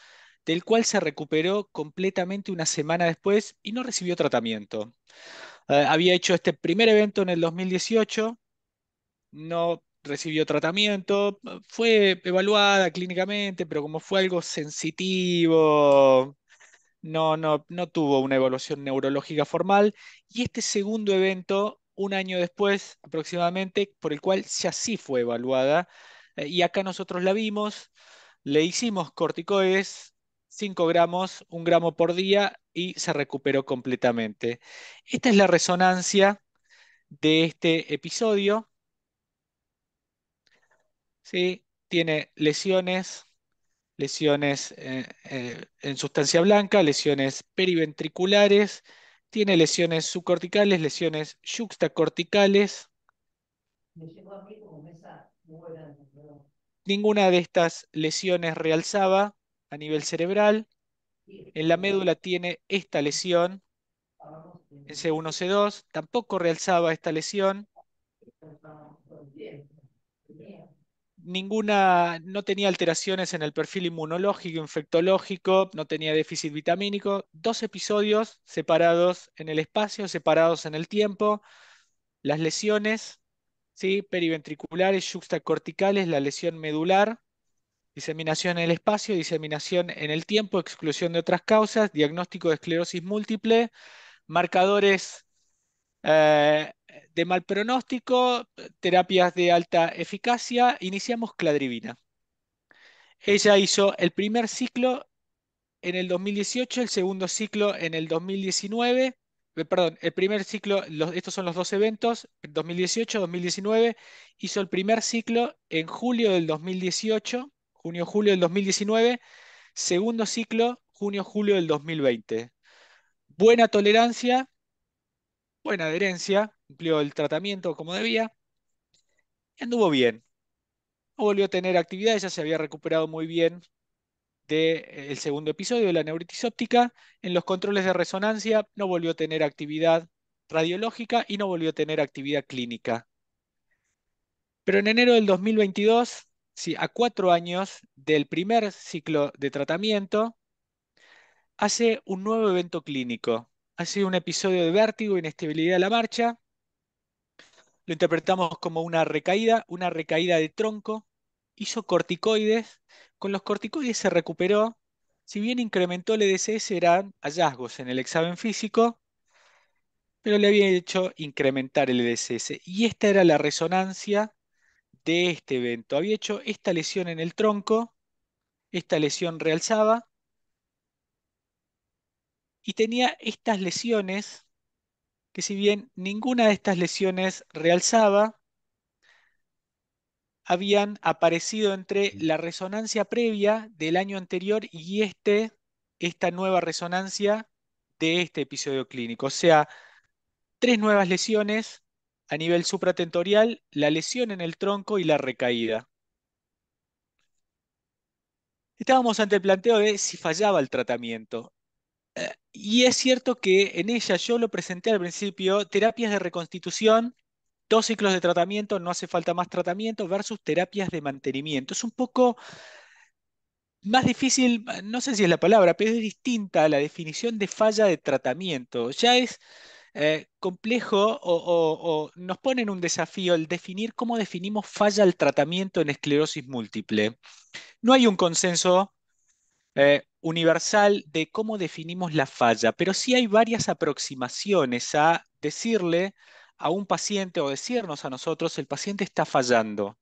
del cual se recuperó completamente una semana después y no recibió tratamiento. Había hecho este primer evento en el 2018, no recibió tratamiento, fue evaluada clínicamente, pero como fue algo sensitivo, no tuvo una evaluación neurológica formal. Y este segundo evento, un año después aproximadamente, por el cual ya sí fue evaluada, y acá nosotros la vimos, le hicimos corticoides, 5 gramos, 1 gramo por día, y se recuperó completamente. Esta es la resonancia de este episodio, ¿sí? Tiene lesiones en sustancia blanca, lesiones periventriculares, tiene lesiones subcorticales, lesiones yuxtacorticales. Ninguna de estas lesiones realzaba a nivel cerebral. En la médula tiene esta lesión en C1, C2, tampoco realzaba esta lesión. Ninguna, no tenía alteraciones en el perfil inmunológico, infectológico, no tenía déficit vitamínico. 2 episodios separados en el espacio, separados en el tiempo. Las lesiones, ¿sí? Periventriculares, yuxtacorticales, la lesión medular, diseminación en el espacio, diseminación en el tiempo, exclusión de otras causas, diagnóstico de esclerosis múltiple, marcadores eh, de mal pronóstico, terapias de alta eficacia. Iniciamos cladribina. Ella hizo el primer ciclo en el 2018, el segundo ciclo en el 2019. Perdón, el primer ciclo, estos son los dos eventos, 2018-2019. Hizo el primer ciclo en julio del 2018, junio-julio del 2019. Segundo ciclo, junio-julio del 2020. Buena tolerancia, buena adherencia, cumplió el tratamiento como debía y anduvo bien. No volvió a tener actividad, ya se había recuperado muy bien del segundo episodio de la neuritis óptica. En los controles de resonancia no volvió a tener actividad radiológica y no volvió a tener actividad clínica. Pero en enero del 2022, sí, a 4 años del primer ciclo de tratamiento, hace un nuevo evento clínico. Hace un episodio de vértigo, inestabilidad de la marcha. Lo interpretamos como una recaída de tronco. Hizo corticoides. Con los corticoides se recuperó. Si bien incrementó el EDCS, eran hallazgos en el examen físico, pero le había hecho incrementar el EDCS. Y esta era la resonancia de este evento. Había hecho esta lesión en el tronco, esta lesión realzaba, y tenía estas lesiones que si bien ninguna de estas lesiones realzaba, habían aparecido entre la resonancia previa del año anterior y esta nueva resonancia de este episodio clínico. O sea, tres nuevas lesiones a nivel supratentorial, la lesión en el tronco y la recaída. Estábamos ante el planteo de si fallaba el tratamiento. Y es cierto que en ella yo lo presenté al principio, terapias de reconstitución, 2 ciclos de tratamiento, no hace falta más tratamiento, versus terapias de mantenimiento. Es un poco más difícil, no sé si es la palabra, pero es distinta a la definición de falla de tratamiento. Ya es complejo o nos pone en un desafío el definir cómo definimos falla al tratamiento en esclerosis múltiple. No hay un consenso universal de cómo definimos la falla, pero sí hay varias aproximaciones a decirle a un paciente o decirnos a nosotros, el paciente está fallando.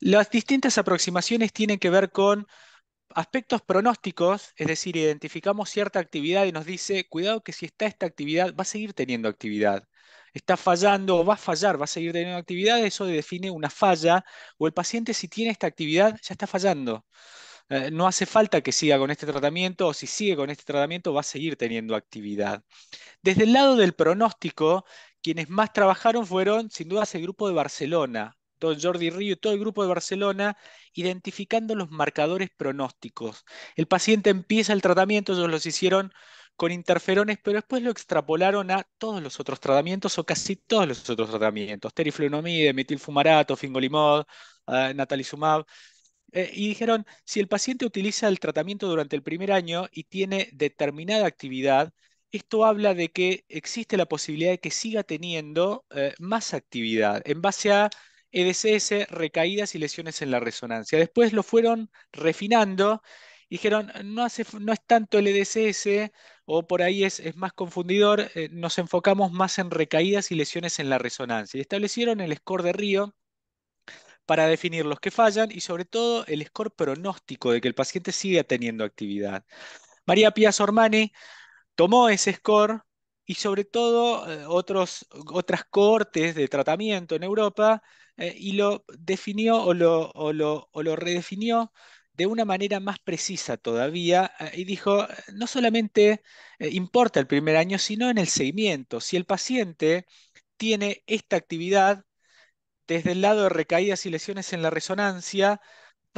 Las distintas aproximaciones tienen que ver con aspectos pronósticos, es decir, identificamos cierta actividad y nos dice, cuidado que si está esta actividad, va a seguir teniendo actividad. Está fallando o va a fallar, va a seguir teniendo actividad, eso define una falla, o el paciente si tiene esta actividad ya está fallando. No hace falta que siga con este tratamiento o si sigue con este tratamiento va a seguir teniendo actividad. Desde el lado del pronóstico, quienes más trabajaron fueron sin duda el grupo de Barcelona, todo Jordi Río y todo el grupo de Barcelona, identificando los marcadores pronósticos. El paciente empieza el tratamiento, ellos los hicieron con interferones, pero después lo extrapolaron a todos los otros tratamientos o casi todos los otros tratamientos, teriflunomide, metilfumarato, fingolimod, natalizumab. Y dijeron, si el paciente utiliza el tratamiento durante el primer año y tiene determinada actividad, esto habla de que existe la posibilidad de que siga teniendo más actividad en base a EDCS, recaídas y lesiones en la resonancia. Después lo fueron refinando y dijeron, no es tanto el EDCS o por ahí es más confundidor, nos enfocamos más en recaídas y lesiones en la resonancia. Y establecieron el score de Río para definir los que fallan y sobre todo el score pronóstico de que el paciente siga teniendo actividad. María Pía Sormani tomó ese score y sobre todo otras cohortes de tratamiento en Europa y lo definió o lo redefinió de una manera más precisa todavía y dijo, no solamente importa el primer año, sino en el seguimiento. Si el paciente tiene esta actividad, desde el lado de recaídas y lesiones en la resonancia,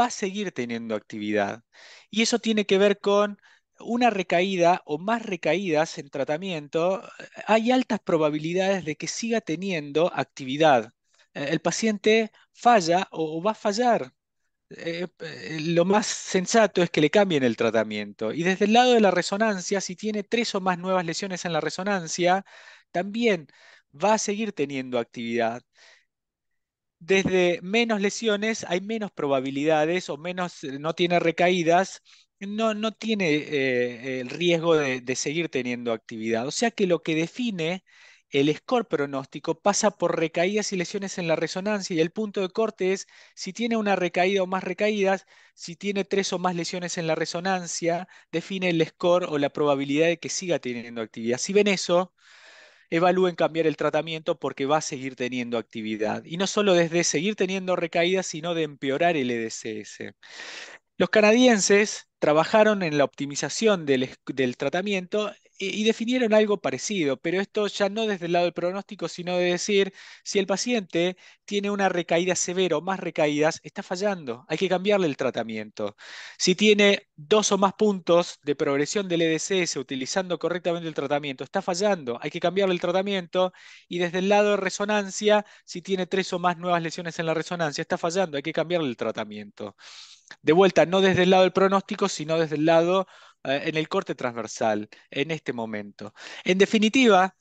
va a seguir teniendo actividad. Y eso tiene que ver con una recaída o más recaídas en tratamiento. Hay altas probabilidades de que siga teniendo actividad. El paciente falla o va a fallar. Lo más sensato es que le cambien el tratamiento. Y desde el lado de la resonancia, si tiene 3 o más nuevas lesiones en la resonancia, también va a seguir teniendo actividad. Desde menos lesiones hay menos probabilidades o menos, no tiene recaídas, no tiene el riesgo de seguir teniendo actividad. O sea que lo que define el score pronóstico pasa por recaídas y lesiones en la resonancia y el punto de corte es si tiene una recaída o más recaídas, si tiene 3 o más lesiones en la resonancia, define el score o la probabilidad de que siga teniendo actividad. Si ven eso, evalúen cambiar el tratamiento porque va a seguir teniendo actividad. Y no solo desde seguir teniendo recaídas, sino de empeorar el EDCS. Los canadienses trabajaron en la optimización del tratamiento y definieron algo parecido, pero esto ya no desde el lado del pronóstico, sino de decir, si el paciente tiene una recaída severa o más recaídas, está fallando, hay que cambiarle el tratamiento. Si tiene 2 o más puntos de progresión del EDCS utilizando correctamente el tratamiento, está fallando, hay que cambiarle el tratamiento. Y desde el lado de resonancia, si tiene 3 o más nuevas lesiones en la resonancia, está fallando, hay que cambiarle el tratamiento. De vuelta, no desde el lado del pronóstico, sino desde el lado en el corte transversal, en este momento. En definitiva,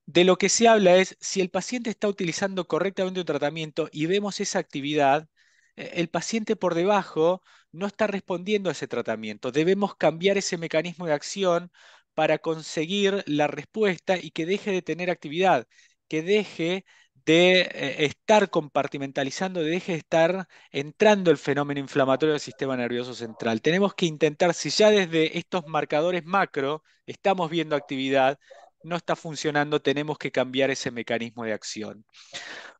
de lo que se habla es si el paciente está utilizando correctamente un tratamiento y vemos esa actividad, el paciente por debajo no está respondiendo a ese tratamiento. Debemos cambiar ese mecanismo de acción para conseguir la respuesta y que deje de tener actividad, que deje de estar compartimentalizando, deje de estar entrando el fenómeno inflamatorio del sistema nervioso central. Tenemos que intentar, si ya desde estos marcadores macro estamos viendo actividad, no está funcionando, tenemos que cambiar ese mecanismo de acción.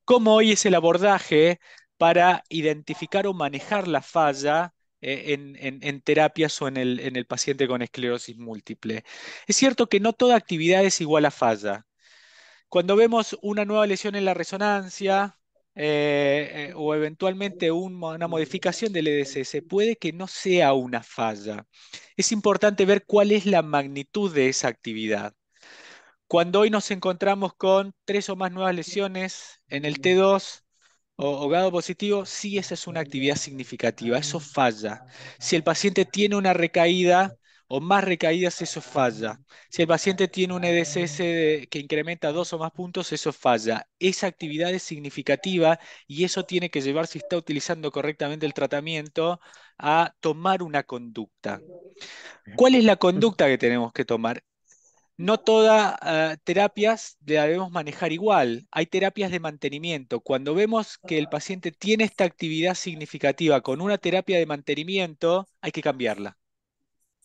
¿Cómo hoy es el abordaje para identificar o manejar la falla en terapias o en el paciente con esclerosis múltiple? Es cierto que no toda actividad es igual a falla. Cuando vemos una nueva lesión en la resonancia o eventualmente una modificación del EDSS, puede que no sea una falla. Es importante ver cuál es la magnitud de esa actividad. Cuando hoy nos encontramos con 3 o más nuevas lesiones en el T2 o grado positivo, sí, esa es una actividad significativa, eso falla. Si el paciente tiene una recaída o más recaídas, eso falla. Si el paciente tiene un EDSS que incrementa 2 o más puntos, eso falla. Esa actividad es significativa y eso tiene que llevar, si está utilizando correctamente el tratamiento, a tomar una conducta. ¿Cuál es la conducta que tenemos que tomar? No todas terapias debemos manejar igual. Hay terapias de mantenimiento. Cuando vemos que el paciente tiene esta actividad significativa con una terapia de mantenimiento, hay que cambiarla.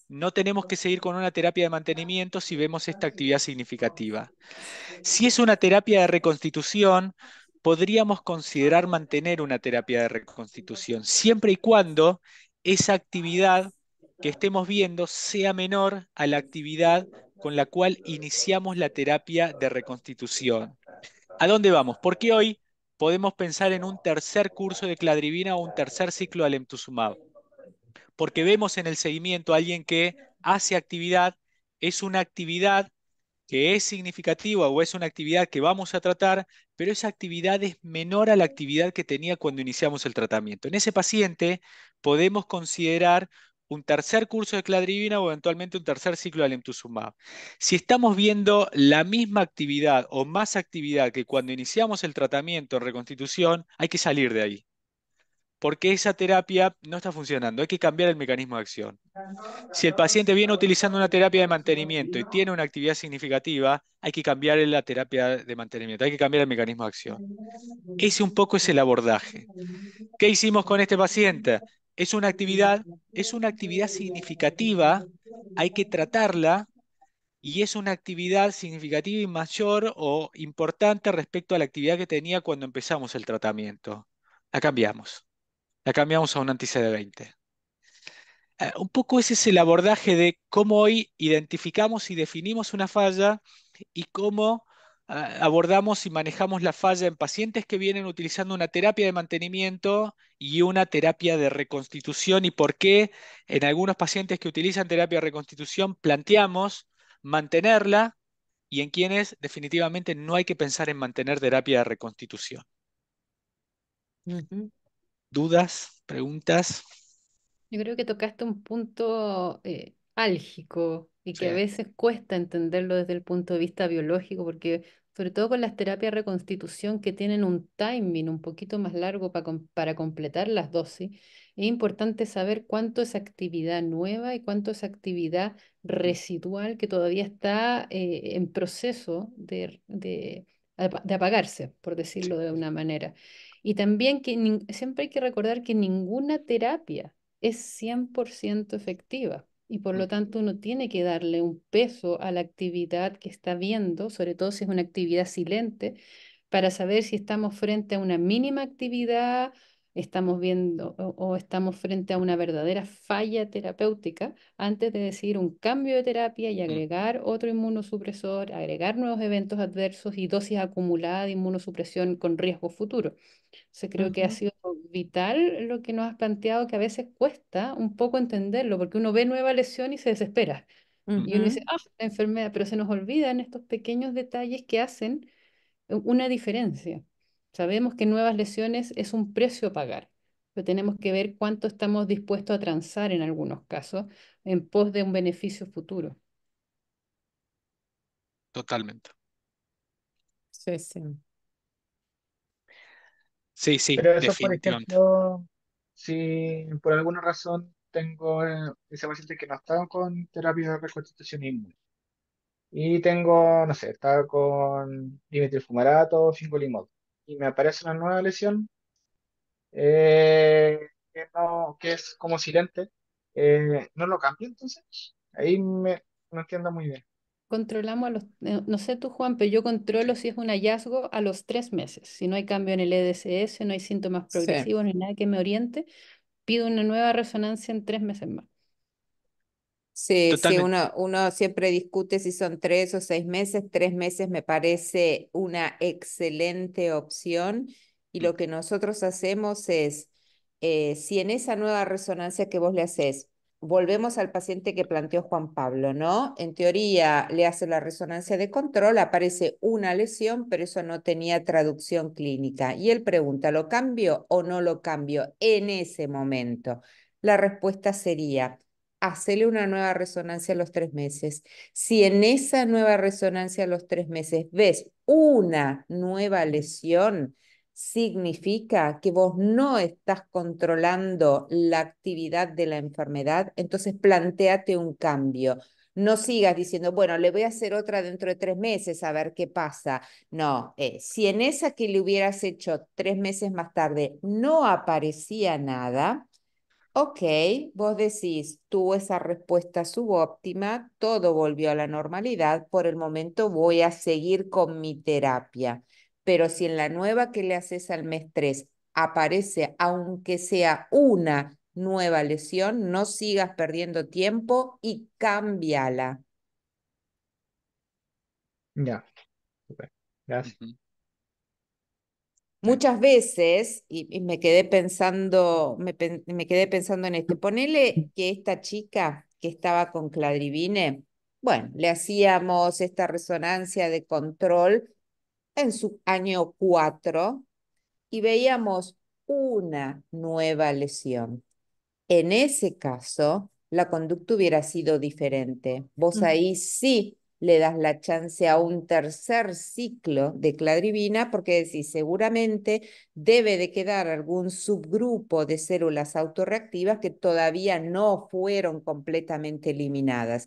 No tenemos que seguir con una terapia de mantenimiento si vemos esta actividad significativa. Si es una terapia de reconstitución, podríamos considerar mantener una terapia de reconstitución, siempre y cuando esa actividad que estemos viendo sea menor a la actividad con la cual iniciamos la terapia de reconstitución. ¿A dónde vamos? Porque hoy podemos pensar en un tercer curso de cladribina o un tercer ciclo de alemtuzumab, porque vemos en el seguimiento a alguien que hace actividad, es una actividad que es significativa o es una actividad que vamos a tratar, pero esa actividad es menor a la actividad que tenía cuando iniciamos el tratamiento. En ese paciente podemos considerar un tercer curso de cladribina o eventualmente un tercer ciclo de alemtuzumab. Si estamos viendo la misma actividad o más actividad que cuando iniciamos el tratamiento en reconstitución, hay que salir de ahí, porque esa terapia no está funcionando, hay que cambiar el mecanismo de acción. Si el paciente viene utilizando una terapia de mantenimiento y tiene una actividad significativa, hay que cambiar la terapia de mantenimiento, hay que cambiar el mecanismo de acción. Ese un poco es el abordaje. ¿Qué hicimos con este paciente? Es una actividad, es una actividad significativa, hay que tratarla y es una actividad significativa y mayor o importante respecto a la actividad que tenía cuando empezamos el tratamiento. La cambiamos. La cambiamos a un anti-CD20. Un poco ese es el abordaje de cómo hoy identificamos y definimos una falla y cómo abordamos y manejamos la falla en pacientes que vienen utilizando una terapia de mantenimiento y una terapia de reconstitución y por qué en algunos pacientes que utilizan terapia de reconstitución planteamos mantenerla y en quienes definitivamente no hay que pensar en mantener terapia de reconstitución. Ujú. ¿Dudas? ¿Preguntas? Yo creo que tocaste un punto álgico y Sí. que a veces cuesta entenderlo desde el punto de vista biológico, porque sobre todo con las terapias de reconstitución que tienen un timing un poquito más largo para completar las dosis, es importante saber cuánto es actividad nueva y cuánto es actividad residual que todavía está en proceso de apagarse, por decirlo de una manera. Y también que siempre hay que recordar que ninguna terapia es 100% efectiva y por lo tanto uno tiene que darle un peso a la actividad que está viendo, sobre todo si es una actividad silente, para saber si estamos frente a una mínima actividad estamos viendo o estamos frente a una verdadera falla terapéutica antes de decidir un cambio de terapia y Mm, agregar otro inmunosupresor, agregar nuevos eventos adversos y dosis acumulada de inmunosupresión con riesgo futuro. Entonces creo que ha Ujú, sido vital lo que nos has planteado, que a veces cuesta un poco entenderlo, porque uno ve nueva lesión y se desespera. mm. Y uno dice, ujú. ah, la enfermedad, pero se nos olvidan estos pequeños detalles que hacen una diferencia. Sabemos que nuevas lesiones es un precio a pagar, pero tenemos que ver cuánto estamos dispuestos a transar en algunos casos en pos de un beneficio futuro. Totalmente. Sí, sí. Sí, sí, Pero eso, por definitivamente. ejemplo, si por alguna razón tengo ese paciente que no está con terapia de reconstitución inmune y tengo, no sé, está con dimetilfumarato, fingolimod y me aparece una nueva lesión que, no, que es como silente, ¿no lo cambio entonces? No entiendo muy bien. Controlamos a los, no sé tú, Juan, pero yo controlo Sí. si es un hallazgo a los 3 meses. Si no hay cambio en el EDSS, no hay síntomas Sí. progresivos, no hay nada que me oriente, pido una nueva resonancia en 3 meses más. Sí, sí, Totalmente. uno siempre discute si son 3 o 6 meses. 3 meses me parece una excelente opción y Mm, lo que nosotros hacemos es, si en esa nueva resonancia que vos le haces, volvemos al paciente que planteó Juan Pablo, ¿no? En teoría le hace la resonancia de control, aparece una lesión, pero eso no tenía traducción clínica. Y él pregunta, ¿lo cambio o no lo cambio en ese momento? La respuesta sería hacerle una nueva resonancia a los 3 meses. Si en esa nueva resonancia a los 3 meses ves una nueva lesión, significa que vos no estás controlando la actividad de la enfermedad, entonces plantéate un cambio. No sigas diciendo, bueno, le voy a hacer otra dentro de 3 meses a ver qué pasa. No, si en esa que le hubieras hecho 3 meses más tarde no aparecía nada, ok, vos decís, tuvo esa respuesta subóptima, todo volvió a la normalidad, por el momento voy a seguir con mi terapia. Pero si en la nueva que le haces al mes 3 aparece, aunque sea una nueva lesión, no sigas perdiendo tiempo y cámbiala. Ya, super. Gracias. ujú, sí, Muchas veces, y me quedé pensando, me quedé pensando en este, ponele que esta chica que estaba con Cladribine, bueno, le hacíamos esta resonancia de control en su año 4 y veíamos una nueva lesión. En ese caso, la conducta hubiera sido diferente. Vos Mm. ahí sí le das la chance a un tercer ciclo de cladribina porque decís, seguramente debe de quedar algún subgrupo de células autorreactivas que todavía no fueron completamente eliminadas.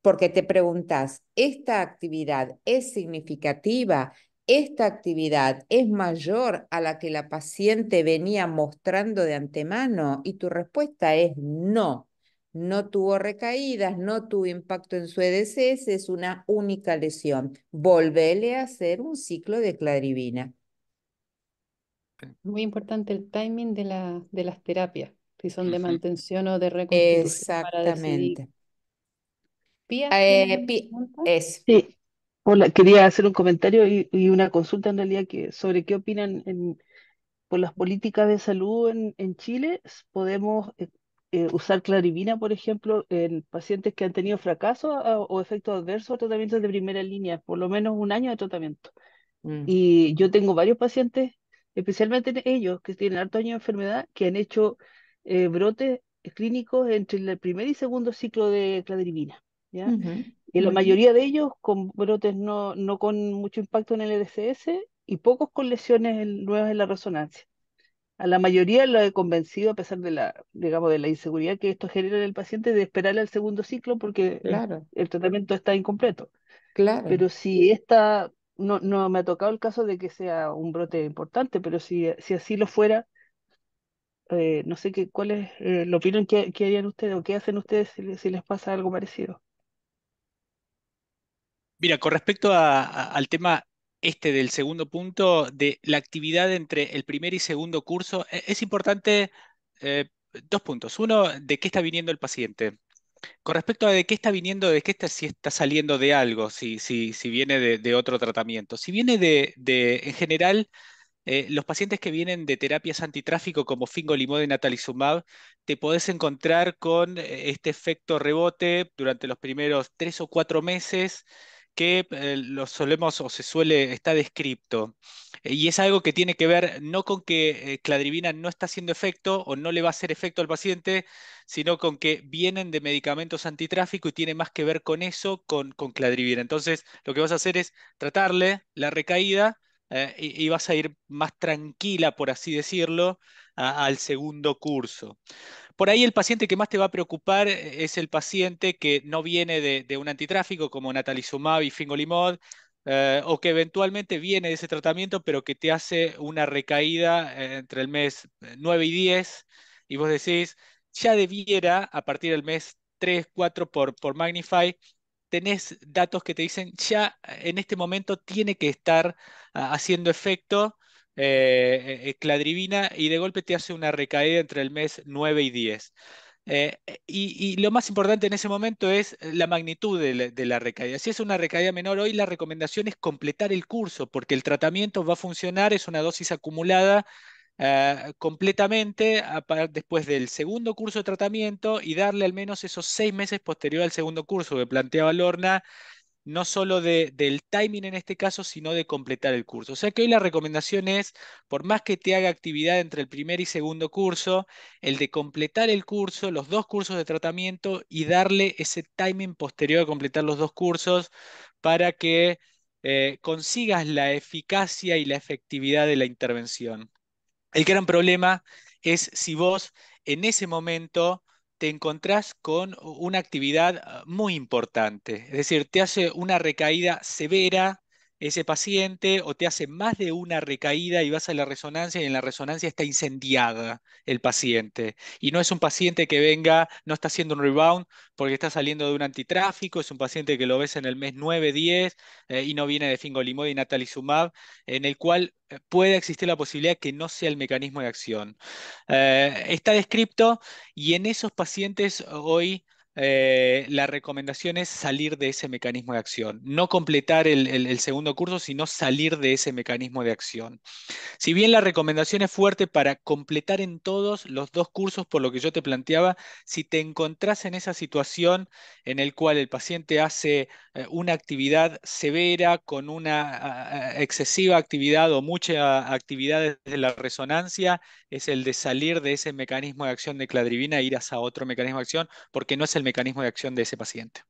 Porque te preguntas, ¿esta actividad es significativa? ¿Esta actividad es mayor a la que la paciente venía mostrando de antemano? Y tu respuesta es no. No tuvo recaídas, no tuvo impacto en su EDCS, es una única lesión. Volvele a hacer un ciclo de cladribina. sí, Muy importante el timing de las terapias, si son de ujú. mantención o de reconstitución para decidir. Exactamente. Pía, ¿tienes una Pi- pregunta? es. Sí, hola, quería hacer un comentario y una consulta en realidad sobre qué opinan por las políticas de salud en Chile. ¿Podemos usar clarivina, por ejemplo, en pacientes que han tenido fracaso o efectos adversos o tratamientos de primera línea, por lo menos un año de tratamiento? Mm, Y yo tengo varios pacientes, especialmente ellos que tienen harto años de enfermedad, que han hecho brotes clínicos entre el primer y segundo ciclo de cladribina, ¿ya? ujú, Y la Ujú. mayoría de ellos con brotes no con mucho impacto en el LCS y pocos con lesiones nuevas en la resonancia. A la mayoría lo he convencido, a pesar de digamos, de la inseguridad que esto genera en el paciente, de esperar al segundo ciclo porque claro, el tratamiento está incompleto. claro. Pero si esta, no me ha tocado el caso de que sea un brote importante, pero si así lo fuera, no sé cuál es la opinión que harían ustedes o qué hacen ustedes si les pasa algo parecido. Mira, con respecto al tema este del segundo punto, de la actividad entre el primer y segundo curso, es importante eh, dos puntos. Uno, de qué está viniendo el paciente. Con respecto a de qué está viniendo, de qué está, si está saliendo de algo, si viene de otro tratamiento. Si viene en general, los pacientes que vienen de terapias antitráfico como fingolimod y natalizumab, te podés encontrar con este efecto rebote durante los primeros 3 o 4 meses que lo solemos o se suele, está descrito. Y es algo que tiene que ver no con que cladribina no está haciendo efecto o no le va a hacer efecto al paciente, sino con que vienen de medicamentos antitráfico y tiene más que ver con eso, con cladribina. Entonces, lo que vas a hacer es tratarle la recaída y vas a ir más tranquila, por así decirlo, al segundo curso. Por ahí el paciente que más te va a preocupar es el paciente que no viene de un antitráfico como natalizumab y fingolimod, o que eventualmente viene de ese tratamiento, pero que te hace una recaída entre el mes 9 y 10, y vos decís, ya debiera, a partir del mes 3 4 por Magnify, tenés datos que te dicen, ya en este momento tiene que estar haciendo efecto cladribina, y de golpe te hace una recaída entre el mes 9 y 10. Y lo más importante en ese momento es la magnitud de la recaída. Si es una recaída menor, hoy la recomendación es completar el curso, porque el tratamiento va a funcionar, es una dosis acumulada completamente después del segundo curso de tratamiento, y darle al menos esos 6 meses posterior al segundo curso que planteaba Lorna, no solo del timing en este caso, sino de completar el curso. O sea que hoy la recomendación es, por más que te haga actividad entre el primer y segundo curso, el de completar el curso, los 2 cursos de tratamiento, y darle ese timing posterior a completar los 2 cursos para que consigas la eficacia y la efectividad de la intervención. El gran problema es si vos en ese momento te encontrás con una actividad muy importante, es decir, te hace una recaída severa ese paciente, o te hace más de una recaída y vas a la resonancia y en la resonancia está incendiada el paciente. Y no es un paciente que venga, no está haciendo un rebound porque está saliendo de un antitráfico, es un paciente que lo ves en el mes 9 10 y no viene de fingolimod y natalizumab, en el cual puede existir la posibilidad que no sea el mecanismo de acción. Está descrito, y en esos pacientes hoy la recomendación es salir de ese mecanismo de acción, no completar el segundo curso, sino salir de ese mecanismo de acción. Si bien la recomendación es fuerte para completar en todos los 2 cursos, por lo que yo te planteaba, si te encontrás en esa situación en el cual el paciente hace una actividad severa con una excesiva actividad o mucha actividad desde la resonancia, es el de salir de ese mecanismo de acción de cladribina e ir hacia otro mecanismo de acción, porque no es el mecanismo de acción de ese paciente.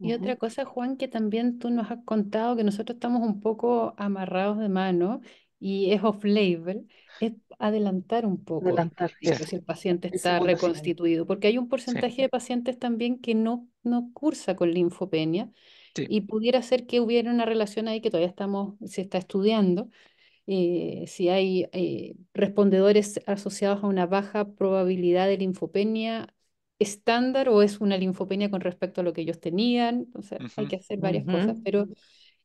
Y otra Ujú. cosa, Juan, que también tú nos has contado que nosotros estamos un poco amarrados de mano y es off-label, es adelantar un poco el Adelantar ciclo eso. si el paciente El está segundo ciclo. reconstituido, porque hay un Sí, porcentaje de pacientes también que no cursa con linfopenia sí. y pudiera ser que hubiera una relación ahí que todavía se está estudiando, si hay respondedores asociados a una baja probabilidad de linfopenia estándar o es una linfopenia con respecto a lo que ellos tenían. O sea, hay Ujú. que hacer varias cosas, Ujú. pero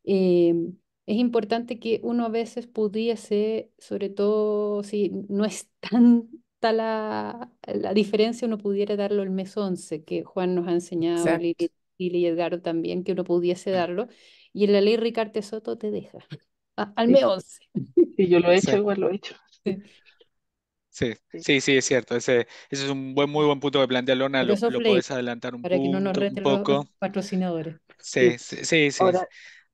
eh, es importante que uno a veces pudiese, sobre todo si no es tanta la diferencia, uno pudiera darlo el mes 11 que Juan nos ha enseñado, Exacto. Lili, y Edgardo también, que uno pudiese darlo, y en la ley Ricarte Soto te deja al Sí, mes 11. sí, yo lo he Sí. hecho, igual lo he hecho. Sí, Sí, sí. sí, sí, es cierto. Ese es un muy buen punto que plantea Lorna. Pero Lo, eso es lo ley, podés adelantar para que no nos un reten los poco. patrocinadores. Sí, Sí. sí, sí, sí. Ahora,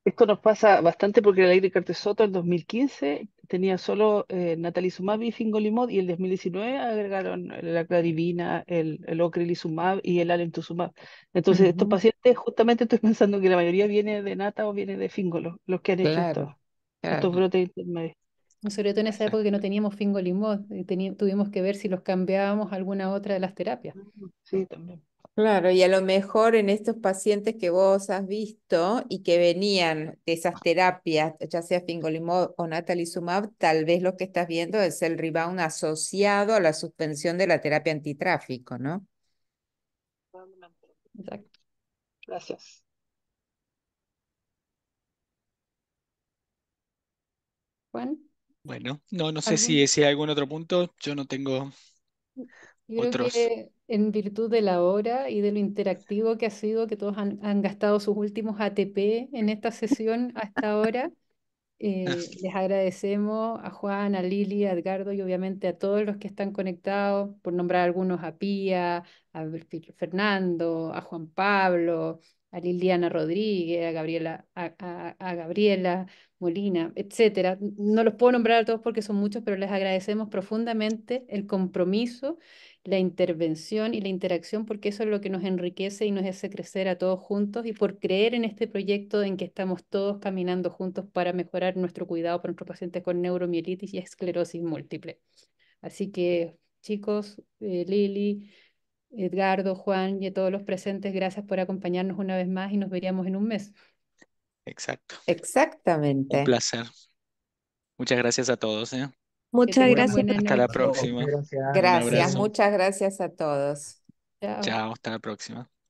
esto nos pasa bastante porque la ley de Soto en 2015 tenía solo natalizumab y fingolimod, y en el 2019 agregaron la cladribina, el ocrelizumab y el alemtuzumab. Entonces, estos Ujú. pacientes, justamente estoy pensando que la mayoría viene de nata o viene de fingolo, los que han hecho Claro, estos claro. brotes intermedios. Sobre todo en esa Sí. época que no teníamos fingolimod, tuvimos que ver si los cambiábamos a alguna otra de las terapias. Sí, también. Claro, y a lo mejor en estos pacientes que vos has visto y que venían de esas terapias, ya sea fingolimod o natalizumab, tal vez lo que estás viendo es el rebound asociado a la suspensión de la terapia antitráfico, ¿no? Exacto. Gracias. Juan, Bueno, no sé ¿algún? si hay algún otro punto. Yo no tengo Yo creo otros. que en virtud de la hora y de lo interactivo que ha sido, que todos han gastado sus últimos ATP en esta sesión hasta ahora, les agradecemos a Juan, a Lili, a Edgardo y obviamente a todos los que están conectados, por nombrar algunos, a Pía, a Fernando, a Juan Pablo, a Liliana Rodríguez, a Gabriela, a Gabriela Molina, etcétera. No los puedo nombrar a todos porque son muchos, pero les agradecemos profundamente el compromiso, la intervención y la interacción, porque eso es lo que nos enriquece y nos hace crecer a todos juntos, y por creer en este proyecto en que estamos todos caminando juntos para mejorar nuestro cuidado por nuestros pacientes con neuromielitis y esclerosis múltiple. Así que, chicos, Lili, Edgardo, Juan y a todos los presentes, gracias por acompañarnos una vez más y nos veríamos en un mes. Exacto. Un Exactamente. placer. Muchas gracias a todos, ¿eh? Que Muchas tengan gracias. buena Hasta la noche. Muchas próxima. gracias. Un Gracias, abrazo. muchas gracias a todos. Chao. Chao, hasta la próxima.